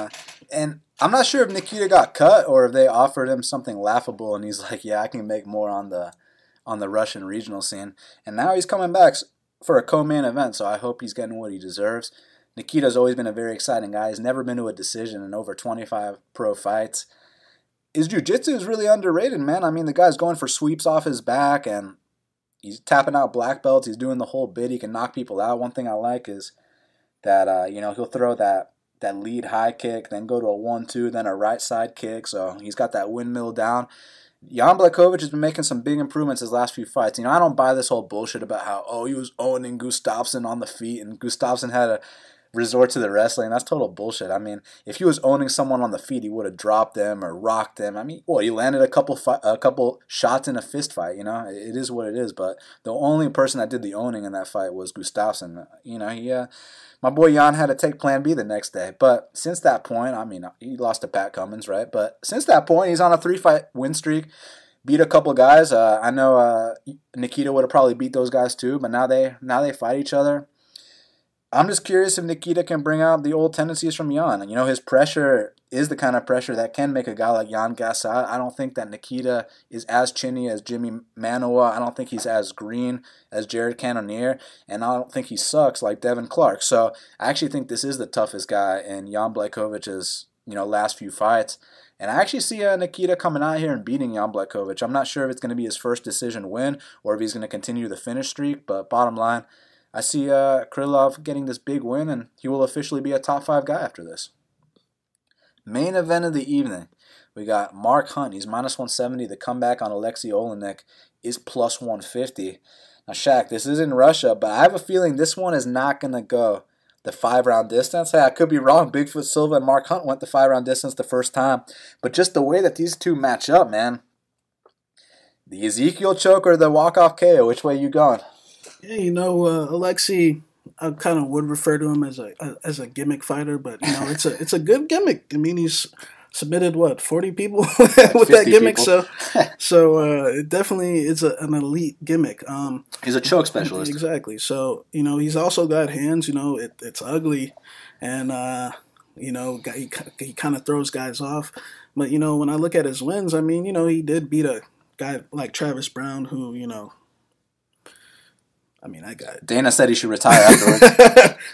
And I'm not sure if Nikita got cut or if they offered him something laughable and he's like, yeah, I can make more on the Russian regional scene. And now he's coming back for a co-main event, so I hope he's getting what he deserves. Nikita's always been a very exciting guy. He's never been to a decision in over 25 pro fights. His jiu-jitsu is really underrated, man. I mean, the guy's going for sweeps off his back and he's tapping out black belts. He's doing the whole bit. He can knock people out. One thing I like is that, he'll throw that lead high kick, then go to a 1-2, then a right side kick. So he's got that windmill down. Jan Blachowicz has been making some big improvements his last few fights. I don't buy this whole bullshit about how, he was owning Gustafsson on the feet, and Gustafsson had resort to the wrestling. That's total bullshit. I mean, if he was owning someone on the feet, he would have dropped them or rocked them. I mean, he landed a couple shots in a fist fight. You know, it is what it is. But the only person that did the owning in that fight was Gustafsson. You know, my boy Yan had to take Plan B the next day. But since that point, I mean, he lost to Pat Cummins, right? But since that point, he's on a 3-fight win streak. Beat a couple guys. I know Nikita would have probably beat those guys too, but now they fight each other. I'm just curious if Nikita can bring out the old tendencies from Yan. You know, his pressure is the kind of pressure that can make a guy like Yan gas out. I don't think that Nikita is as chinny as Jimmy Manoa. I don't think he's as green as Jared Cannonier, and I don't think he sucks like Devin Clark. So I actually think this is the toughest guy in Jan Blachowicz' last few fights. And I actually see Nikita coming out here and beating Jan Blachowicz. I'm not sure if it's going to be his first decision win or if he's going to continue the finish streak, but bottom line, I see Khabilov getting this big win, and he will officially be a top 5 guy after this. Main event of the evening, we got Mark Hunt. He's minus 170. The comeback on Alexey Oleinik is plus 150. Now, Shaq, this is in Russia, but I have a feeling this one is not going to go the 5-round distance. Hey, I could be wrong. Bigfoot Silva and Mark Hunt went the 5-round distance the first time. But just the way that these two match up, man. The Ezekiel choke or the walk-off KO, which way you going? Yeah, Alexey, I kind of would refer to him as a gimmick fighter, but it's a good gimmick. I mean, he's submitted 40 people with that gimmick, people. so it definitely is an elite gimmick. He's a choke specialist. Exactly. So he's also got hands. It's ugly, and he kind of throws guys off. But when I look at his wins, I mean, he did beat a guy like Travis Brown, who I mean, that guy. Dana said he should retire afterwards.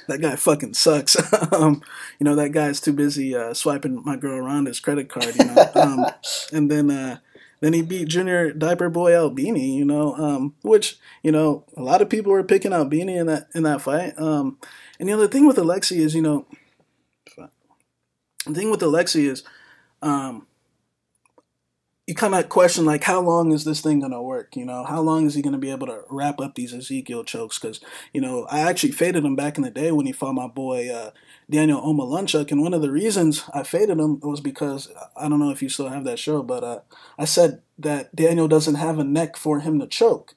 That guy fucking sucks. That guy's too busy swiping my girl around his credit card. And then he beat Junior Diaper Boy Albini. Which a lot of people were picking Albini in that fight. And the thing with Alexey is, you kind of question, like, how long is this thing going to work? How long is he going to be able to wrap up these Ezekiel chokes? Because, I actually faded him back in the day when he fought my boy Daniel Omalunchuk. And one of the reasons I faded him was because, I don't know if you still have that show, but I said that Daniel doesn't have a neck for him to choke,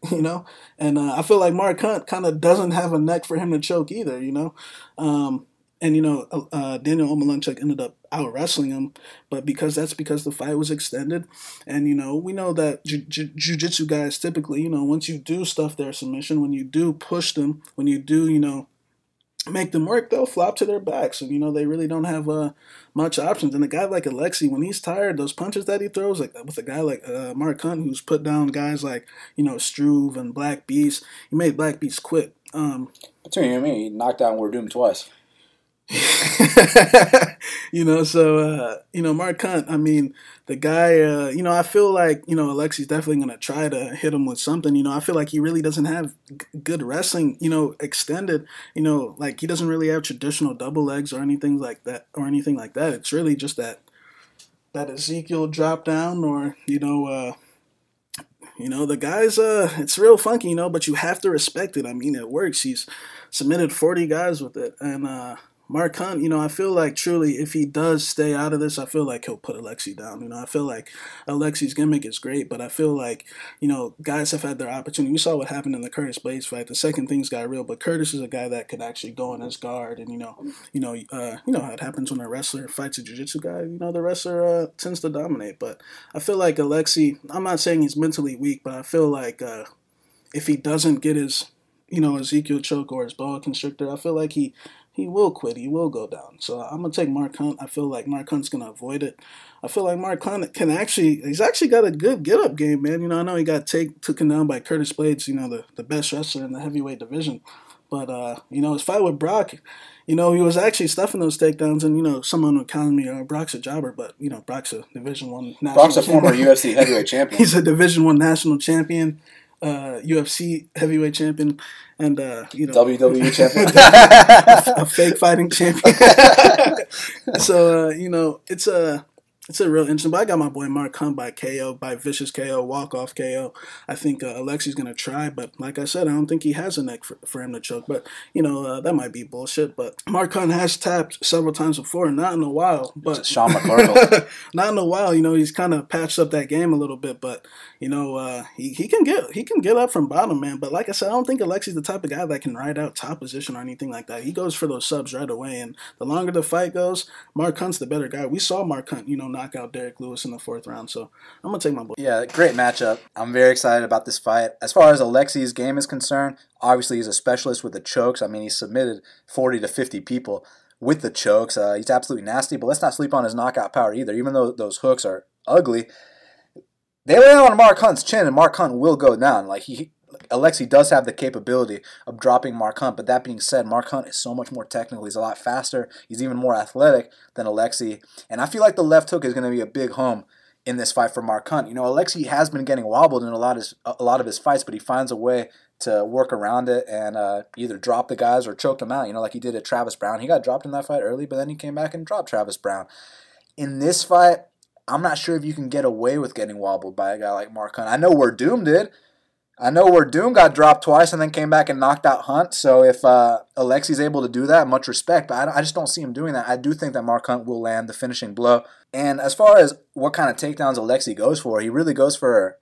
And I feel like Mark Hunt kind of doesn't have a neck for him to choke either, And, Daniel Omalunchuk ended up out-wrestling him, but because the fight was extended. And, we know that jiu-jitsu guys typically, once you do stuff their submission, when you do push them, when you do, make them work, they'll flop to their backs. And, they really don't have much options. And a guy like Alexey, when he's tired, those punches that he throws, like with a guy like Mark Hunt, who's put down guys like, Struve and Black Beast, he made Black Beast quit. Between you and me, he knocked down Werdum twice. Mark Hunt, I mean, the guy, I feel like, Alexey's definitely going to try to hit him with something. I feel like he really doesn't have good wrestling, extended, like he doesn't really have traditional double legs or anything like that. It's really just that Ezekiel drop down or, the guy's, it's real funky, but you have to respect it. I mean, it works. He's submitted 40 guys with it. And, Mark Hunt, I feel like truly if he does stay out of this, I feel like he'll put Alexey down. I feel like Alexey's gimmick is great, but I feel like, guys have had their opportunity. We saw what happened in the Curtis Blades fight. The second things got real, but Curtis is a guy that could actually go in his guard. And, how it happens when a wrestler fights a jiu-jitsu guy, the wrestler tends to dominate. But I feel like Alexey, I'm not saying he's mentally weak, but I feel like if he doesn't get his, Ezekiel choke or his boa constrictor, I feel like he will quit. He will go down. So I'm going to take Mark Hunt. I feel like Mark Hunt's going to avoid it. I feel like Mark Hunt he's actually got a good get-up game, man. I know he got taken down by Curtis Blades, the best wrestler in the heavyweight division. But, his fight with Brock, he was actually stuffing those takedowns. And, someone would call me, Brock's a jobber. But, Brock's a Division I national Brock's a former UFC heavyweight champion. He's a Division I national champion. UFC heavyweight champion and WWE champion, a fake fighting champion. So it's It's a real interesting. But I got my boy Mark Hunt by KO, by vicious KO, walk-off KO. I think Alexey's going to try, but like I said, I don't think he has a neck for him to choke. But, that might be bullshit. But Mark Hunt has tapped several times before, not in a while. But Sean McCorkle. Not in a while. He's kind of patched up that game a little bit. But, he can get up from bottom, man. But like I said, I don't think Alexey's the type of guy that can ride out top position or anything like that. He goes for those subs right away. And the longer the fight goes, Mark Hunt's the better guy. We saw Mark Hunt, knock out Derek Lewis in the 4th round. So I'm going to take my boy. Yeah, great matchup. I'm very excited about this fight. As far as Alexey's game is concerned, obviously he's a specialist with the chokes. I mean, he submitted 40 to 50 people with the chokes. He's absolutely nasty, but let's not sleep on his knockout power either. Even though those hooks are ugly, they lay on Mark Hunt's chin, and Mark Hunt will go down. Alexey does have the capability of dropping Mark Hunt, but that being said, Mark Hunt is so much more technical. He's a lot faster. He's even more athletic than Alexey, and I feel like the left hook is going to be a big home in this fight for Mark Hunt. Alexey has been getting wobbled in a lot of his fights, but he finds a way to work around it and either drop the guys or choke them out, like he did at Travis Brown. He got dropped in that fight early, but then he came back and dropped Travis Brown. In this fight, I'm not sure if you can get away with getting wobbled by a guy like Mark Hunt. I know Doom did. I know Doom got dropped twice and then came back and knocked out Hunt. So if Alexey's able to do that, much respect. But I just don't see him doing that. I do think that Mark Hunt will land the finishing blow. And as far as what kind of takedowns Alexey goes for, he really goes for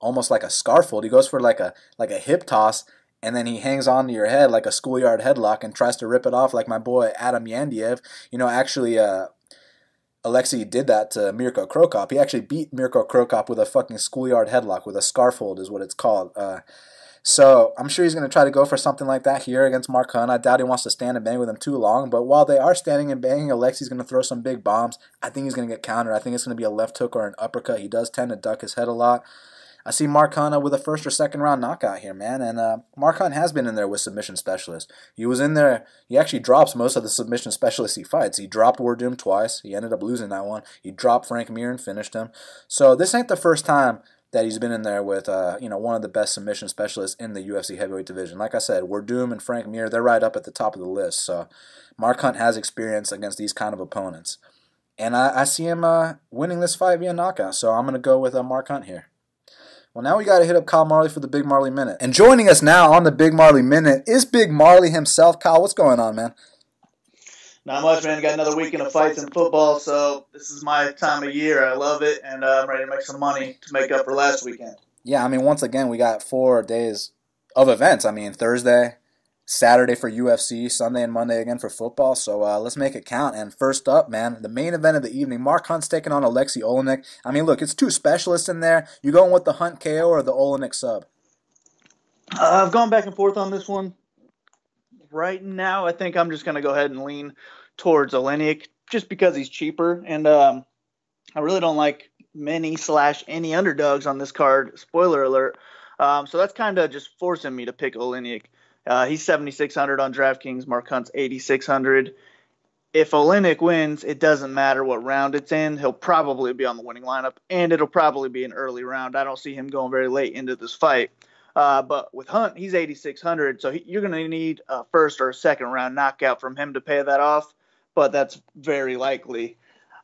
almost like a scarfold. He goes for like a hip toss, and then he hangs on to your head like a schoolyard headlock and tries to rip it off like my boy Adam Yandiev. Alexey did that to Mirko Cro Cop. He actually beat Mirko Cro Cop with a fucking schoolyard headlock, with a scarfold is what it's called. So I'm sure he's going to try to go for something like that here against Mark Hunt. I doubt he wants to stand and bang with him too long, but while they are standing and banging, Alexey's going to throw some big bombs. I think he's going to get countered. I think it's going to be a left hook or an uppercut. He does tend to duck his head a lot. I see Mark Hunt with a 1st or 2nd round knockout here, man. And Mark Hunt has been in there with submission specialists. He was in there. He actually drops most of the submission specialists he fights. He dropped Doom twice. He ended up losing that one. He dropped Frank Mir and finished him. So this ain't the first time that he's been in there with one of the best submission specialists in the UFC heavyweight division. Like I said, Doom and Frank Mir, they're right up at the top of the list. So Mark Hunt has experience against these kind of opponents. And I see him winning this fight via knockout. So I'm going to go with Mark Hunt here. Well, now we got to hit up Kyle Marley for the Big Marley Minute. And joining us now on the Big Marley Minute is Big Marley himself. Kyle, what's going on, man? Not much, man. Got another weekend of fights in football, so this is my time of year. I love it, and I'm ready to make some money to make up for last weekend. Yeah, once again, we got 4 days of events. Thursday, Saturday for UFC, Sunday and Monday again for football. So let's make it count. And first up, man, the main event of the evening, Mark Hunt's taking on Alexey Oleinik. Look, it's 2 specialists in there. You going with the Hunt KO or the Oleinik sub? I've gone back and forth on this one. Right now, I think I'm just going to go ahead and lean towards Oleinik just because he's cheaper. And I really don't like many/any underdogs on this card. Spoiler alert. So that's kind of just forcing me to pick Oleinik. He's 7,600 on DraftKings. Mark Hunt's 8,600. If Oleinik wins, it doesn't matter what round it's in. He'll probably be on the winning lineup, and it'll probably be an early round. I don't see him going very late into this fight. But with Hunt, he's 8,600, so you're going to need a 1st or 2nd round knockout from him to pay that off, but that's very likely.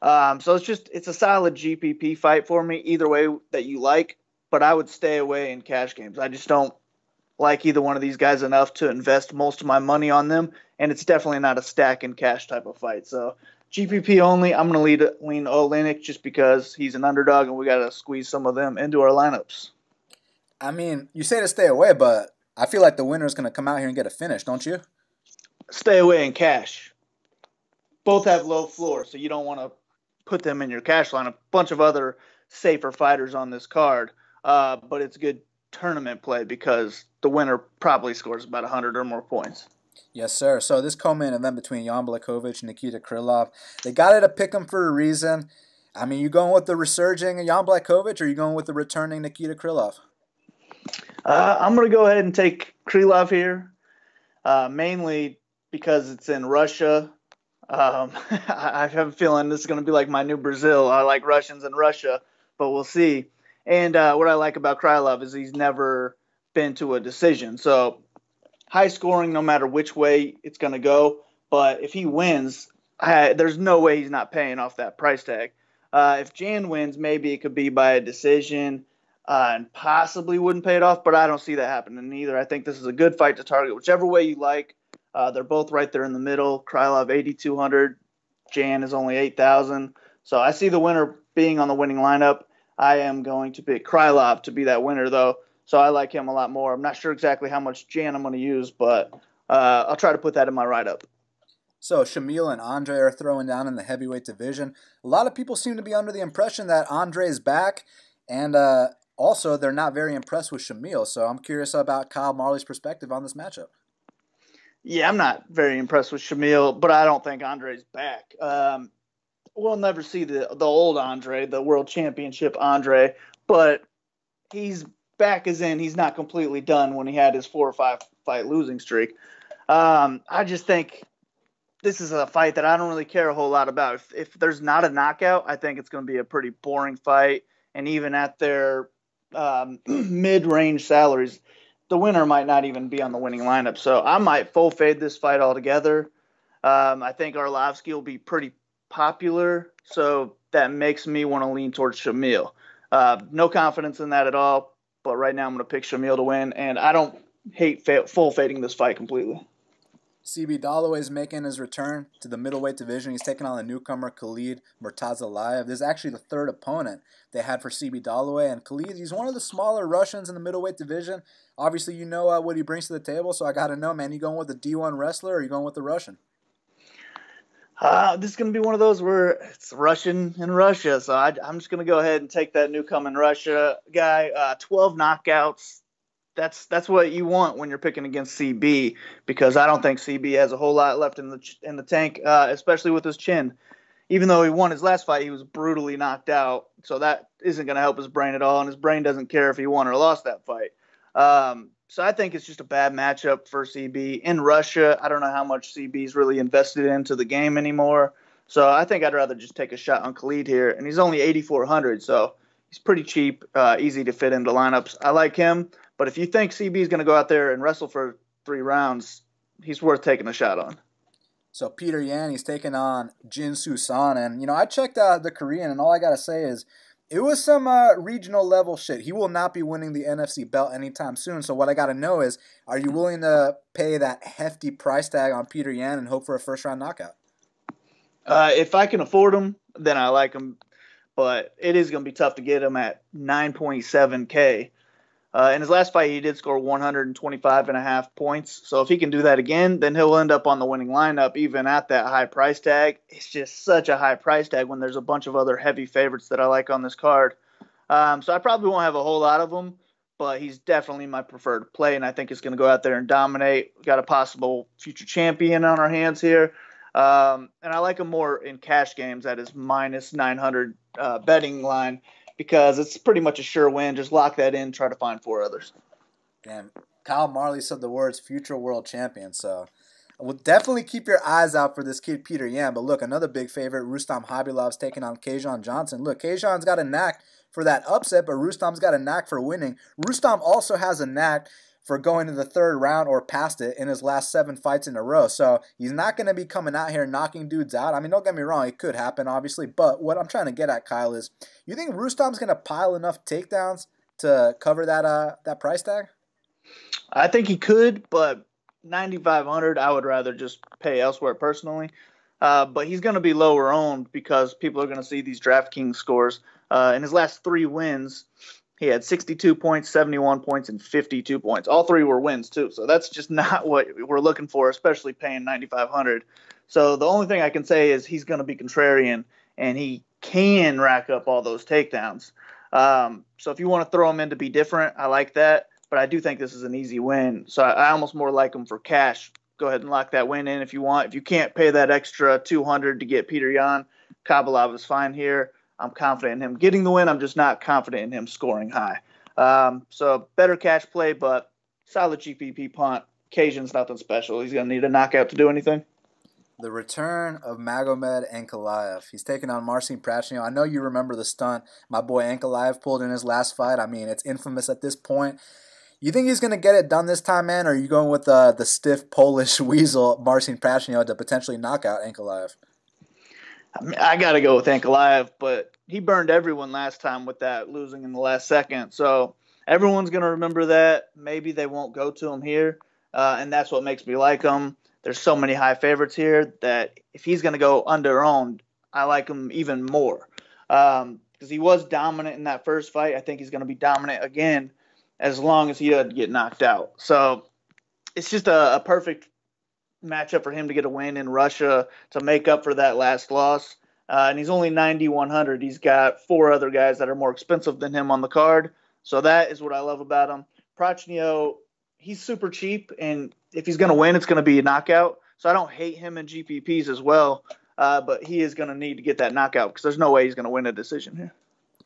So it's a solid GPP fight for me, either way that you like, but I would stay away in cash games. I just don't like either one of these guys enough to invest most of my money on them, and it's definitely not a stack and cash type of fight. So GPP only, I'm going to lean Oleinik just because he's an underdog and we got to squeeze some of them into our lineups. You say to stay away, but I feel like the winner is going to come out here and get a finish, don't you? Stay away in cash. Both have low floor, so you don't want to put them in your cash line. A bunch of other safer fighters on this card, but it's good tournament play because the winner probably scores about 100 or more points. Yes, sir. So this co-main event between Jan Blachowicz and Nikita Krylov, they got it to pick him for a reason. You going with the resurging Jan Blachowicz or you going with the returning Nikita Krylov? I'm going to go ahead and take Krylov here, mainly because it's in Russia. I have a feeling this is going to be like my new Brazil. I like Russians in Russia, but we'll see. And what I like about Krylov is he's never been to a decision. So high scoring no matter which way it's going to go. But if he wins, there's no way he's not paying off that price tag. If Jan wins, maybe it could be by a decision and possibly wouldn't pay it off, but I don't see that happening either. I think this is a good fight to target whichever way you like. They're both right there in the middle. Krylov 8,200. Jan is only 8,000. So I see the winner being on the winning lineup. I am going to pick Krylov to be that winner, though. So I like him a lot more. I'm not sure exactly how much Jan I'm going to use, but I'll try to put that in my write-up. So Shamil and Andrei are throwing down in the heavyweight division. A lot of people seem to be under the impression that Andrei is back, and also they're not very impressed with Shamil. So I'm curious about Kyle Marley's perspective on this matchup. Yeah, I'm not very impressed with Shamil, but I don't think Andrei's back. We'll never see the old Andrei, the world championship Andrei, but he's back as in he's not completely done when he had his 4 or 5 fight losing streak. I just think this is a fight that I don't really care a whole lot about. If there's not a knockout, I think it's going to be a pretty boring fight, and even at their mid-range salaries, the winner might not even be on the winning lineup. So I might full fade this fight altogether. I think Arlovski will be pretty popular, so that makes me want to lean towards Shamil. No confidence in that at all, but right now I'm going to pick Shamil to win, and I don't hate full fading this fight completely. CB Dollaway is making his return to the middleweight division. He's taking on the newcomer Khalid Murtazaliev. This is actually the third opponent they had for CB Dollaway. And Khalid, he's one of the smaller Russians in the middleweight division. Obviously, you know what he brings to the table, so I got to know, man, you going with the D1 wrestler or are you going with the Russian? This is going to be one of those where it's Russian in Russia, so I'm just going to go ahead and take that newcomer Russia guy. 12 knockouts. That's what you want when you're picking against CB, because I don't think CB has a whole lot left in the tank, especially with his chin. Even though he won his last fight, he was brutally knocked out, so that isn't going to help his brain at all, and his brain doesn't care if he won or lost that fight. So I think it's just a bad matchup for CB. In Russia, I don't know how much CB's really invested into the game anymore, so I think I'd rather just take a shot on Khalid here, and he's only 8,400, so he's pretty cheap, easy to fit into lineups. I like him. But if you think CB is going to go out there and wrestle for 3 rounds, he's worth taking a shot on. So Petr Yan, he's taking on Jin Soo Son. And, I checked out the Korean, and all I got to say is it was some regional level shit. He will not be winning the NFC belt anytime soon. So what I got to know is, are you willing to pay that hefty price tag on Petr Yan and hope for a first-round knockout? If I can afford him, then I like him. But it is going to be tough to get him at 9.7K. In his last fight, he did score 125.5 points. So if he can do that again, then he'll end up on the winning lineup, even at that high price tag. It's just such a high price tag when there's a bunch of other heavy favorites that I like on this card. So I probably won't have a whole lot of them, but he's definitely my preferred play, and I think he's going to go out there and dominate. We've got a possible future champion on our hands here. And I like him more in cash games at his minus 900 betting line, because it's pretty much a sure win. Just lock that in, try to find 4 others. Damn, Kyle Marley said the words future world champion, so we'll definitely keep your eyes out for this kid Petr Yan. But look, another big favorite, Rustam Khabilov's taking on Kajan Johnson. Look, Kajan's got a knack for that upset, but Rustam's got a knack for winning. Rustam also has a knack for going to the 3rd round or past it in his last 7 fights in a row. So he's not going to be coming out here knocking dudes out. I mean, don't get me wrong, it could happen, obviously. But what I'm trying to get at, Kyle, is you think Rustam's going to pile enough takedowns to cover that price tag? I think he could, but 9,500, I would rather just pay elsewhere personally. But he's going to be lower owned because people are going to see these DraftKings scores. In his last 3 wins, he had 62 points, 71 points, and 52 points. All 3 were wins, too. So that's just not what we're looking for, especially paying 9,500. So the only thing I can say is he's going to be contrarian, and he can rack up all those takedowns. So if you want to throw him in to be different, I like that. But I do think this is an easy win. So I almost more like him for cash. Go ahead and lock that win in if you want. If you can't pay that extra 200 to get Petr Yan, Khabilov is fine here. I'm confident in him getting the win. I'm just not confident in him scoring high. So better cash play, but solid GPP punt. Kajan's nothing special. He's going to need a knockout to do anything. The return of Magomed Ankalaev. He's taking on Marcin Prachnio. I know you remember the stunt my boy Ankalaev pulled in his last fight. I mean, it's infamous at this point. You think he's going to get it done this time, man, or are you going with the stiff Polish weasel Marcin Prachnio to potentially knock out Ankalaev? I mean, I got to go with Ankalaev, but he burned everyone last time with that losing in the last second. So everyone's going to remember that. Maybe they won't go to him here, and that's what makes me like him. There's so many high favorites here that if he's going to go under-owned, I like him even more. Because he was dominant in that first fight. I think he's going to be dominant again as long as he doesn't get knocked out. So it's just a perfect matchup for him to get a win in Russia to make up for that last loss. And he's only 9,100. He's got 4 other guys that are more expensive than him on the card. So that is what I love about him. Prachnio, he's super cheap, and if he's going to win, it's going to be a knockout. So I don't hate him in GPPs as well, but he is going to need to get that knockout because there's no way he's going to win a decision here.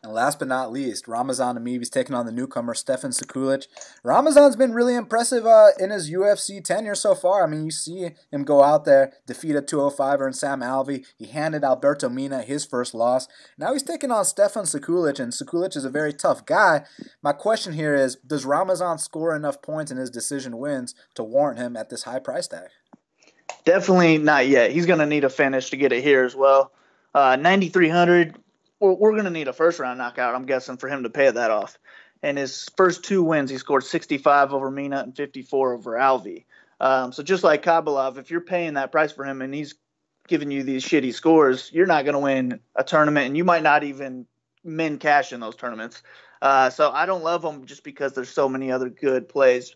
And last but not least, Ramazan Emeev is taking on the newcomer Stefan Sekulic. Ramazan's been really impressive in his UFC tenure so far. I mean, you see him go out there, defeat a 205er in Sam Alvey. He handed Alberto Mina his first loss. Now he's taking on Stefan Sekulic, and Sekulic is a very tough guy. My question here is, does Ramazan score enough points in his decision wins to warrant him at this high price tag? Definitely not yet. He's going to need a finish to get it here as well. 9,300. We're going to need a first-round knockout, I'm guessing, for him to pay that off. And his first 2 wins, he scored 65 over Mina and 54 over Alvey. So just like Khabilov, if you're paying that price for him and he's giving you these shitty scores, you're not going to win a tournament, and you might not even min cash in those tournaments. So I don't love him just because there's so many other good plays.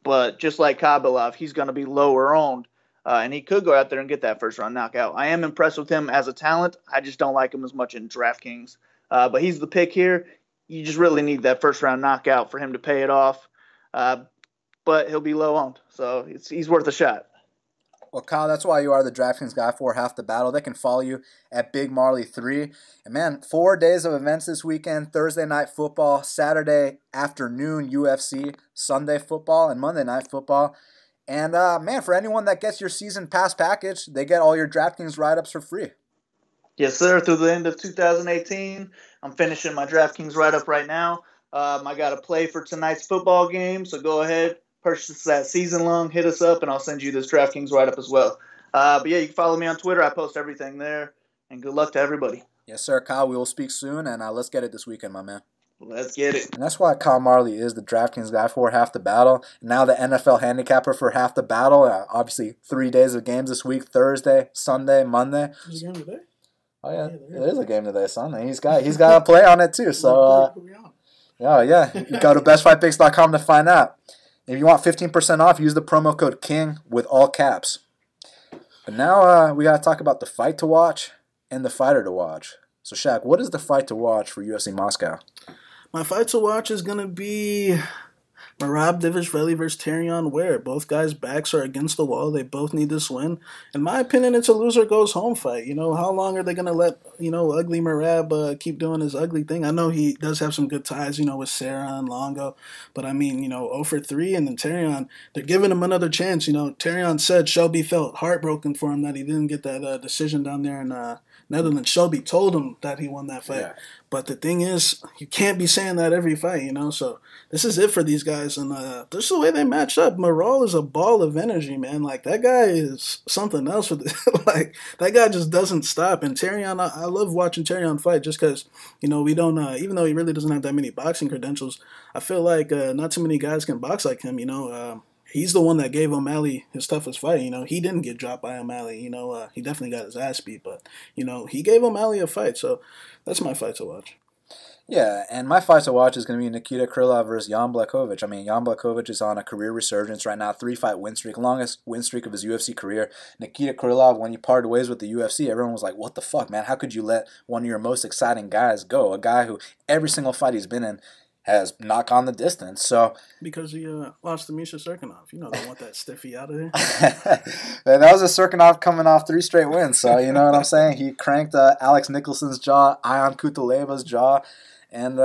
But just like Khabilov, he's going to be lower owned. And he could go out there and get that first-round knockout. I am impressed with him as a talent. I just don't like him as much in DraftKings. But he's the pick here. You just really need that first-round knockout for him to pay it off. But he'll be low-owned, so he's worth a shot. Well, Kyle, that's why you are the DraftKings guy for Half the Battle. They can follow you at Big Marley 3. And, man, 4 days of events this weekend. Thursday night football, Saturday afternoon UFC, Sunday football, and Monday night football. And, man, for anyone that gets your season pass package, they get all your DraftKings write-ups for free. Yes, sir. Through the end of 2018, I'm finishing my DraftKings write-up right now. I got a play for tonight's football game, so go ahead, purchase that season long, hit us up, and I'll send you this DraftKings write-up as well. But, yeah, you can follow me on Twitter. I post everything there, and good luck to everybody. Yes, sir, Kyle. We will speak soon, and let's get it this weekend, my man. Let's get it. And that's why Kyle Marley is the DraftKings guy for Half the Battle. Now the NFL handicapper for Half the Battle. Obviously, 3 days of games this week: Thursday, Sunday, Monday. Is there a game today? Oh yeah, there is a game today, Sunday. He's got a play on it too. So yeah, you go to bestfightpicks.com to find out. If you want 15% off, use the promo code KING with all caps. But now we gotta talk about the fight to watch and the fighter to watch. So Shaq, what is the fight to watch for UFC Moscow? My fight to watch is going to be Merab Dvalishvili versus Terrion Ware. Both guys' backs are against the wall. They both need this win. In my opinion, it's a loser goes home fight. You know, how long are they going to let, ugly Merab keep doing his ugly thing? I know he does have some good ties, with Sarah and Longo. But, 0 for 3. And then Terrion, they're giving him another chance. Terrion said Shelby felt heartbroken for him that he didn't get that decision down there in Netherlands. Shelby told him that he won that fight. Yeah. But the thing is, you can't be saying that every fight, So this is it for these guys. And this is the way they match up. Maral is a ball of energy, man. Like, that guy is something else. Like, that guy just doesn't stop. And Terrion, I love watching Terrion fight just because, we don't, even though he really doesn't have that many boxing credentials, I feel like not too many guys can box like him, He's the one that gave O'Malley his toughest fight. He didn't get dropped by O'Malley. He definitely got his ass beat, but he gave O'Malley a fight. So that's my fight to watch. Yeah, and my fight to watch is going to be Nikita Krylov versus Jan Blachowicz. Jan Blachowicz is on a career resurgence right now, 3-fight win streak, longest win streak of his UFC career. Nikita Krylov, when he parted ways with the UFC, everyone was like, what the fuck, man? How could you let one of your most exciting guys go? A guy who every single fight he's been in has not gone the distance. So because he lost to Misha Serkinov. They want that stiffy out of there. Man, that was a Serkinov coming off 3 straight wins. So you know what I'm saying? He cranked Alex Nicholson's jaw, Ion Kutaleva's jaw, and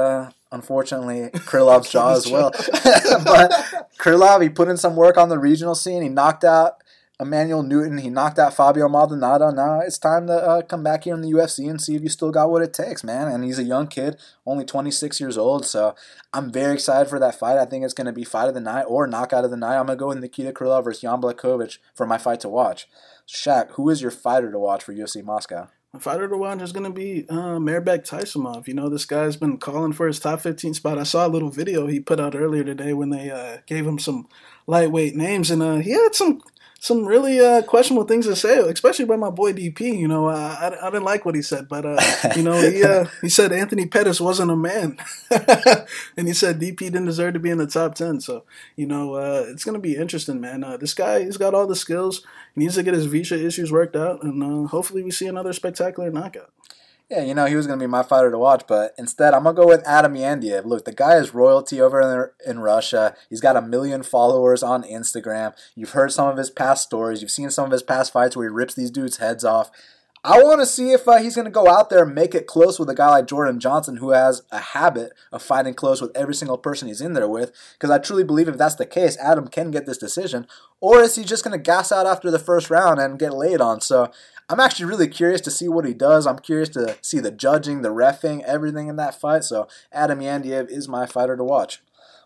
unfortunately Krylov's jaw as well. But Krylov, he put in some work on the regional scene. He knocked out Emmanuel Newton. He knocked out Fabio Maldonado. Now it's time to come back here in the UFC and see if you still got what it takes, man. And he's a young kid, only 26 years old. So I'm very excited for that fight. I think it's going to be fight of the night or knockout of the night. I'm going to go with Nikita Krylov versus Jan Blachowicz for my fight to watch. Shaq, who is your fighter to watch for UFC Moscow? A fighter to watch is going to be Mairbek Taisumov. You know, this guy's been calling for his top 15 spot. I saw a little video he put out earlier today when they gave him some lightweight names, and he had some really questionable things to say, especially by my boy DP. You know, I didn't like what he said, but you know, he said Anthony Pettis wasn't a man, and he said DP didn't deserve to be in the top 10. So you know, it's gonna be interesting, man. This guy, he's got all the skills. He needs to get his visa issues worked out, and hopefully we see another spectacular knockout. Yeah, you know, he was going to be my fighter to watch, but instead I'm going to go with Adam Yandiev. Look, the guy is royalty over in Russia. He's got 1 million followers on Instagram. You've heard some of his past stories. You've seen some of his past fights where he rips these dudes' heads off. I want to see if he's going to go out there and make it close with a guy like Jordan Johnson, who has a habit of fighting close with every single person he's in there with, because I truly believe if that's the case, Adam can get this decision. Or is he just going to gas out after the first round and get laid on? So I'm actually really curious to see what he does. I'm curious to see the judging, the reffing, everything in that fight. So Adam Yandiev is my fighter to watch.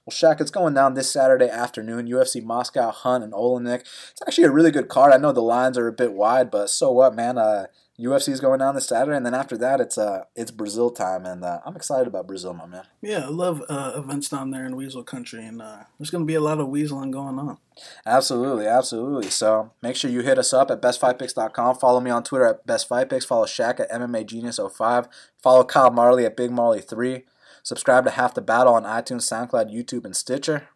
Well, Shaq, it's going down this Saturday afternoon. UFC Moscow, Hunt, and Oleinik. It's actually a really good card. I know the lines are a bit wide, but so what, man? UFC is going down this Saturday, and then after that, it's Brazil time, and I'm excited about Brazil, my man. Yeah, I love events down there in Weasel Country, and there's going to be a lot of weaseling going on. Absolutely, absolutely. So make sure you hit us up at bestfightpicks.com. Follow me on Twitter at bestfightpicks. Follow Shaq at MMAGenius05. Follow Kyle Marley at Big Marley 3. Subscribe to Half the Battle on iTunes, SoundCloud, YouTube, and Stitcher.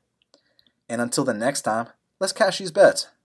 And until the next time, let's cash these bets.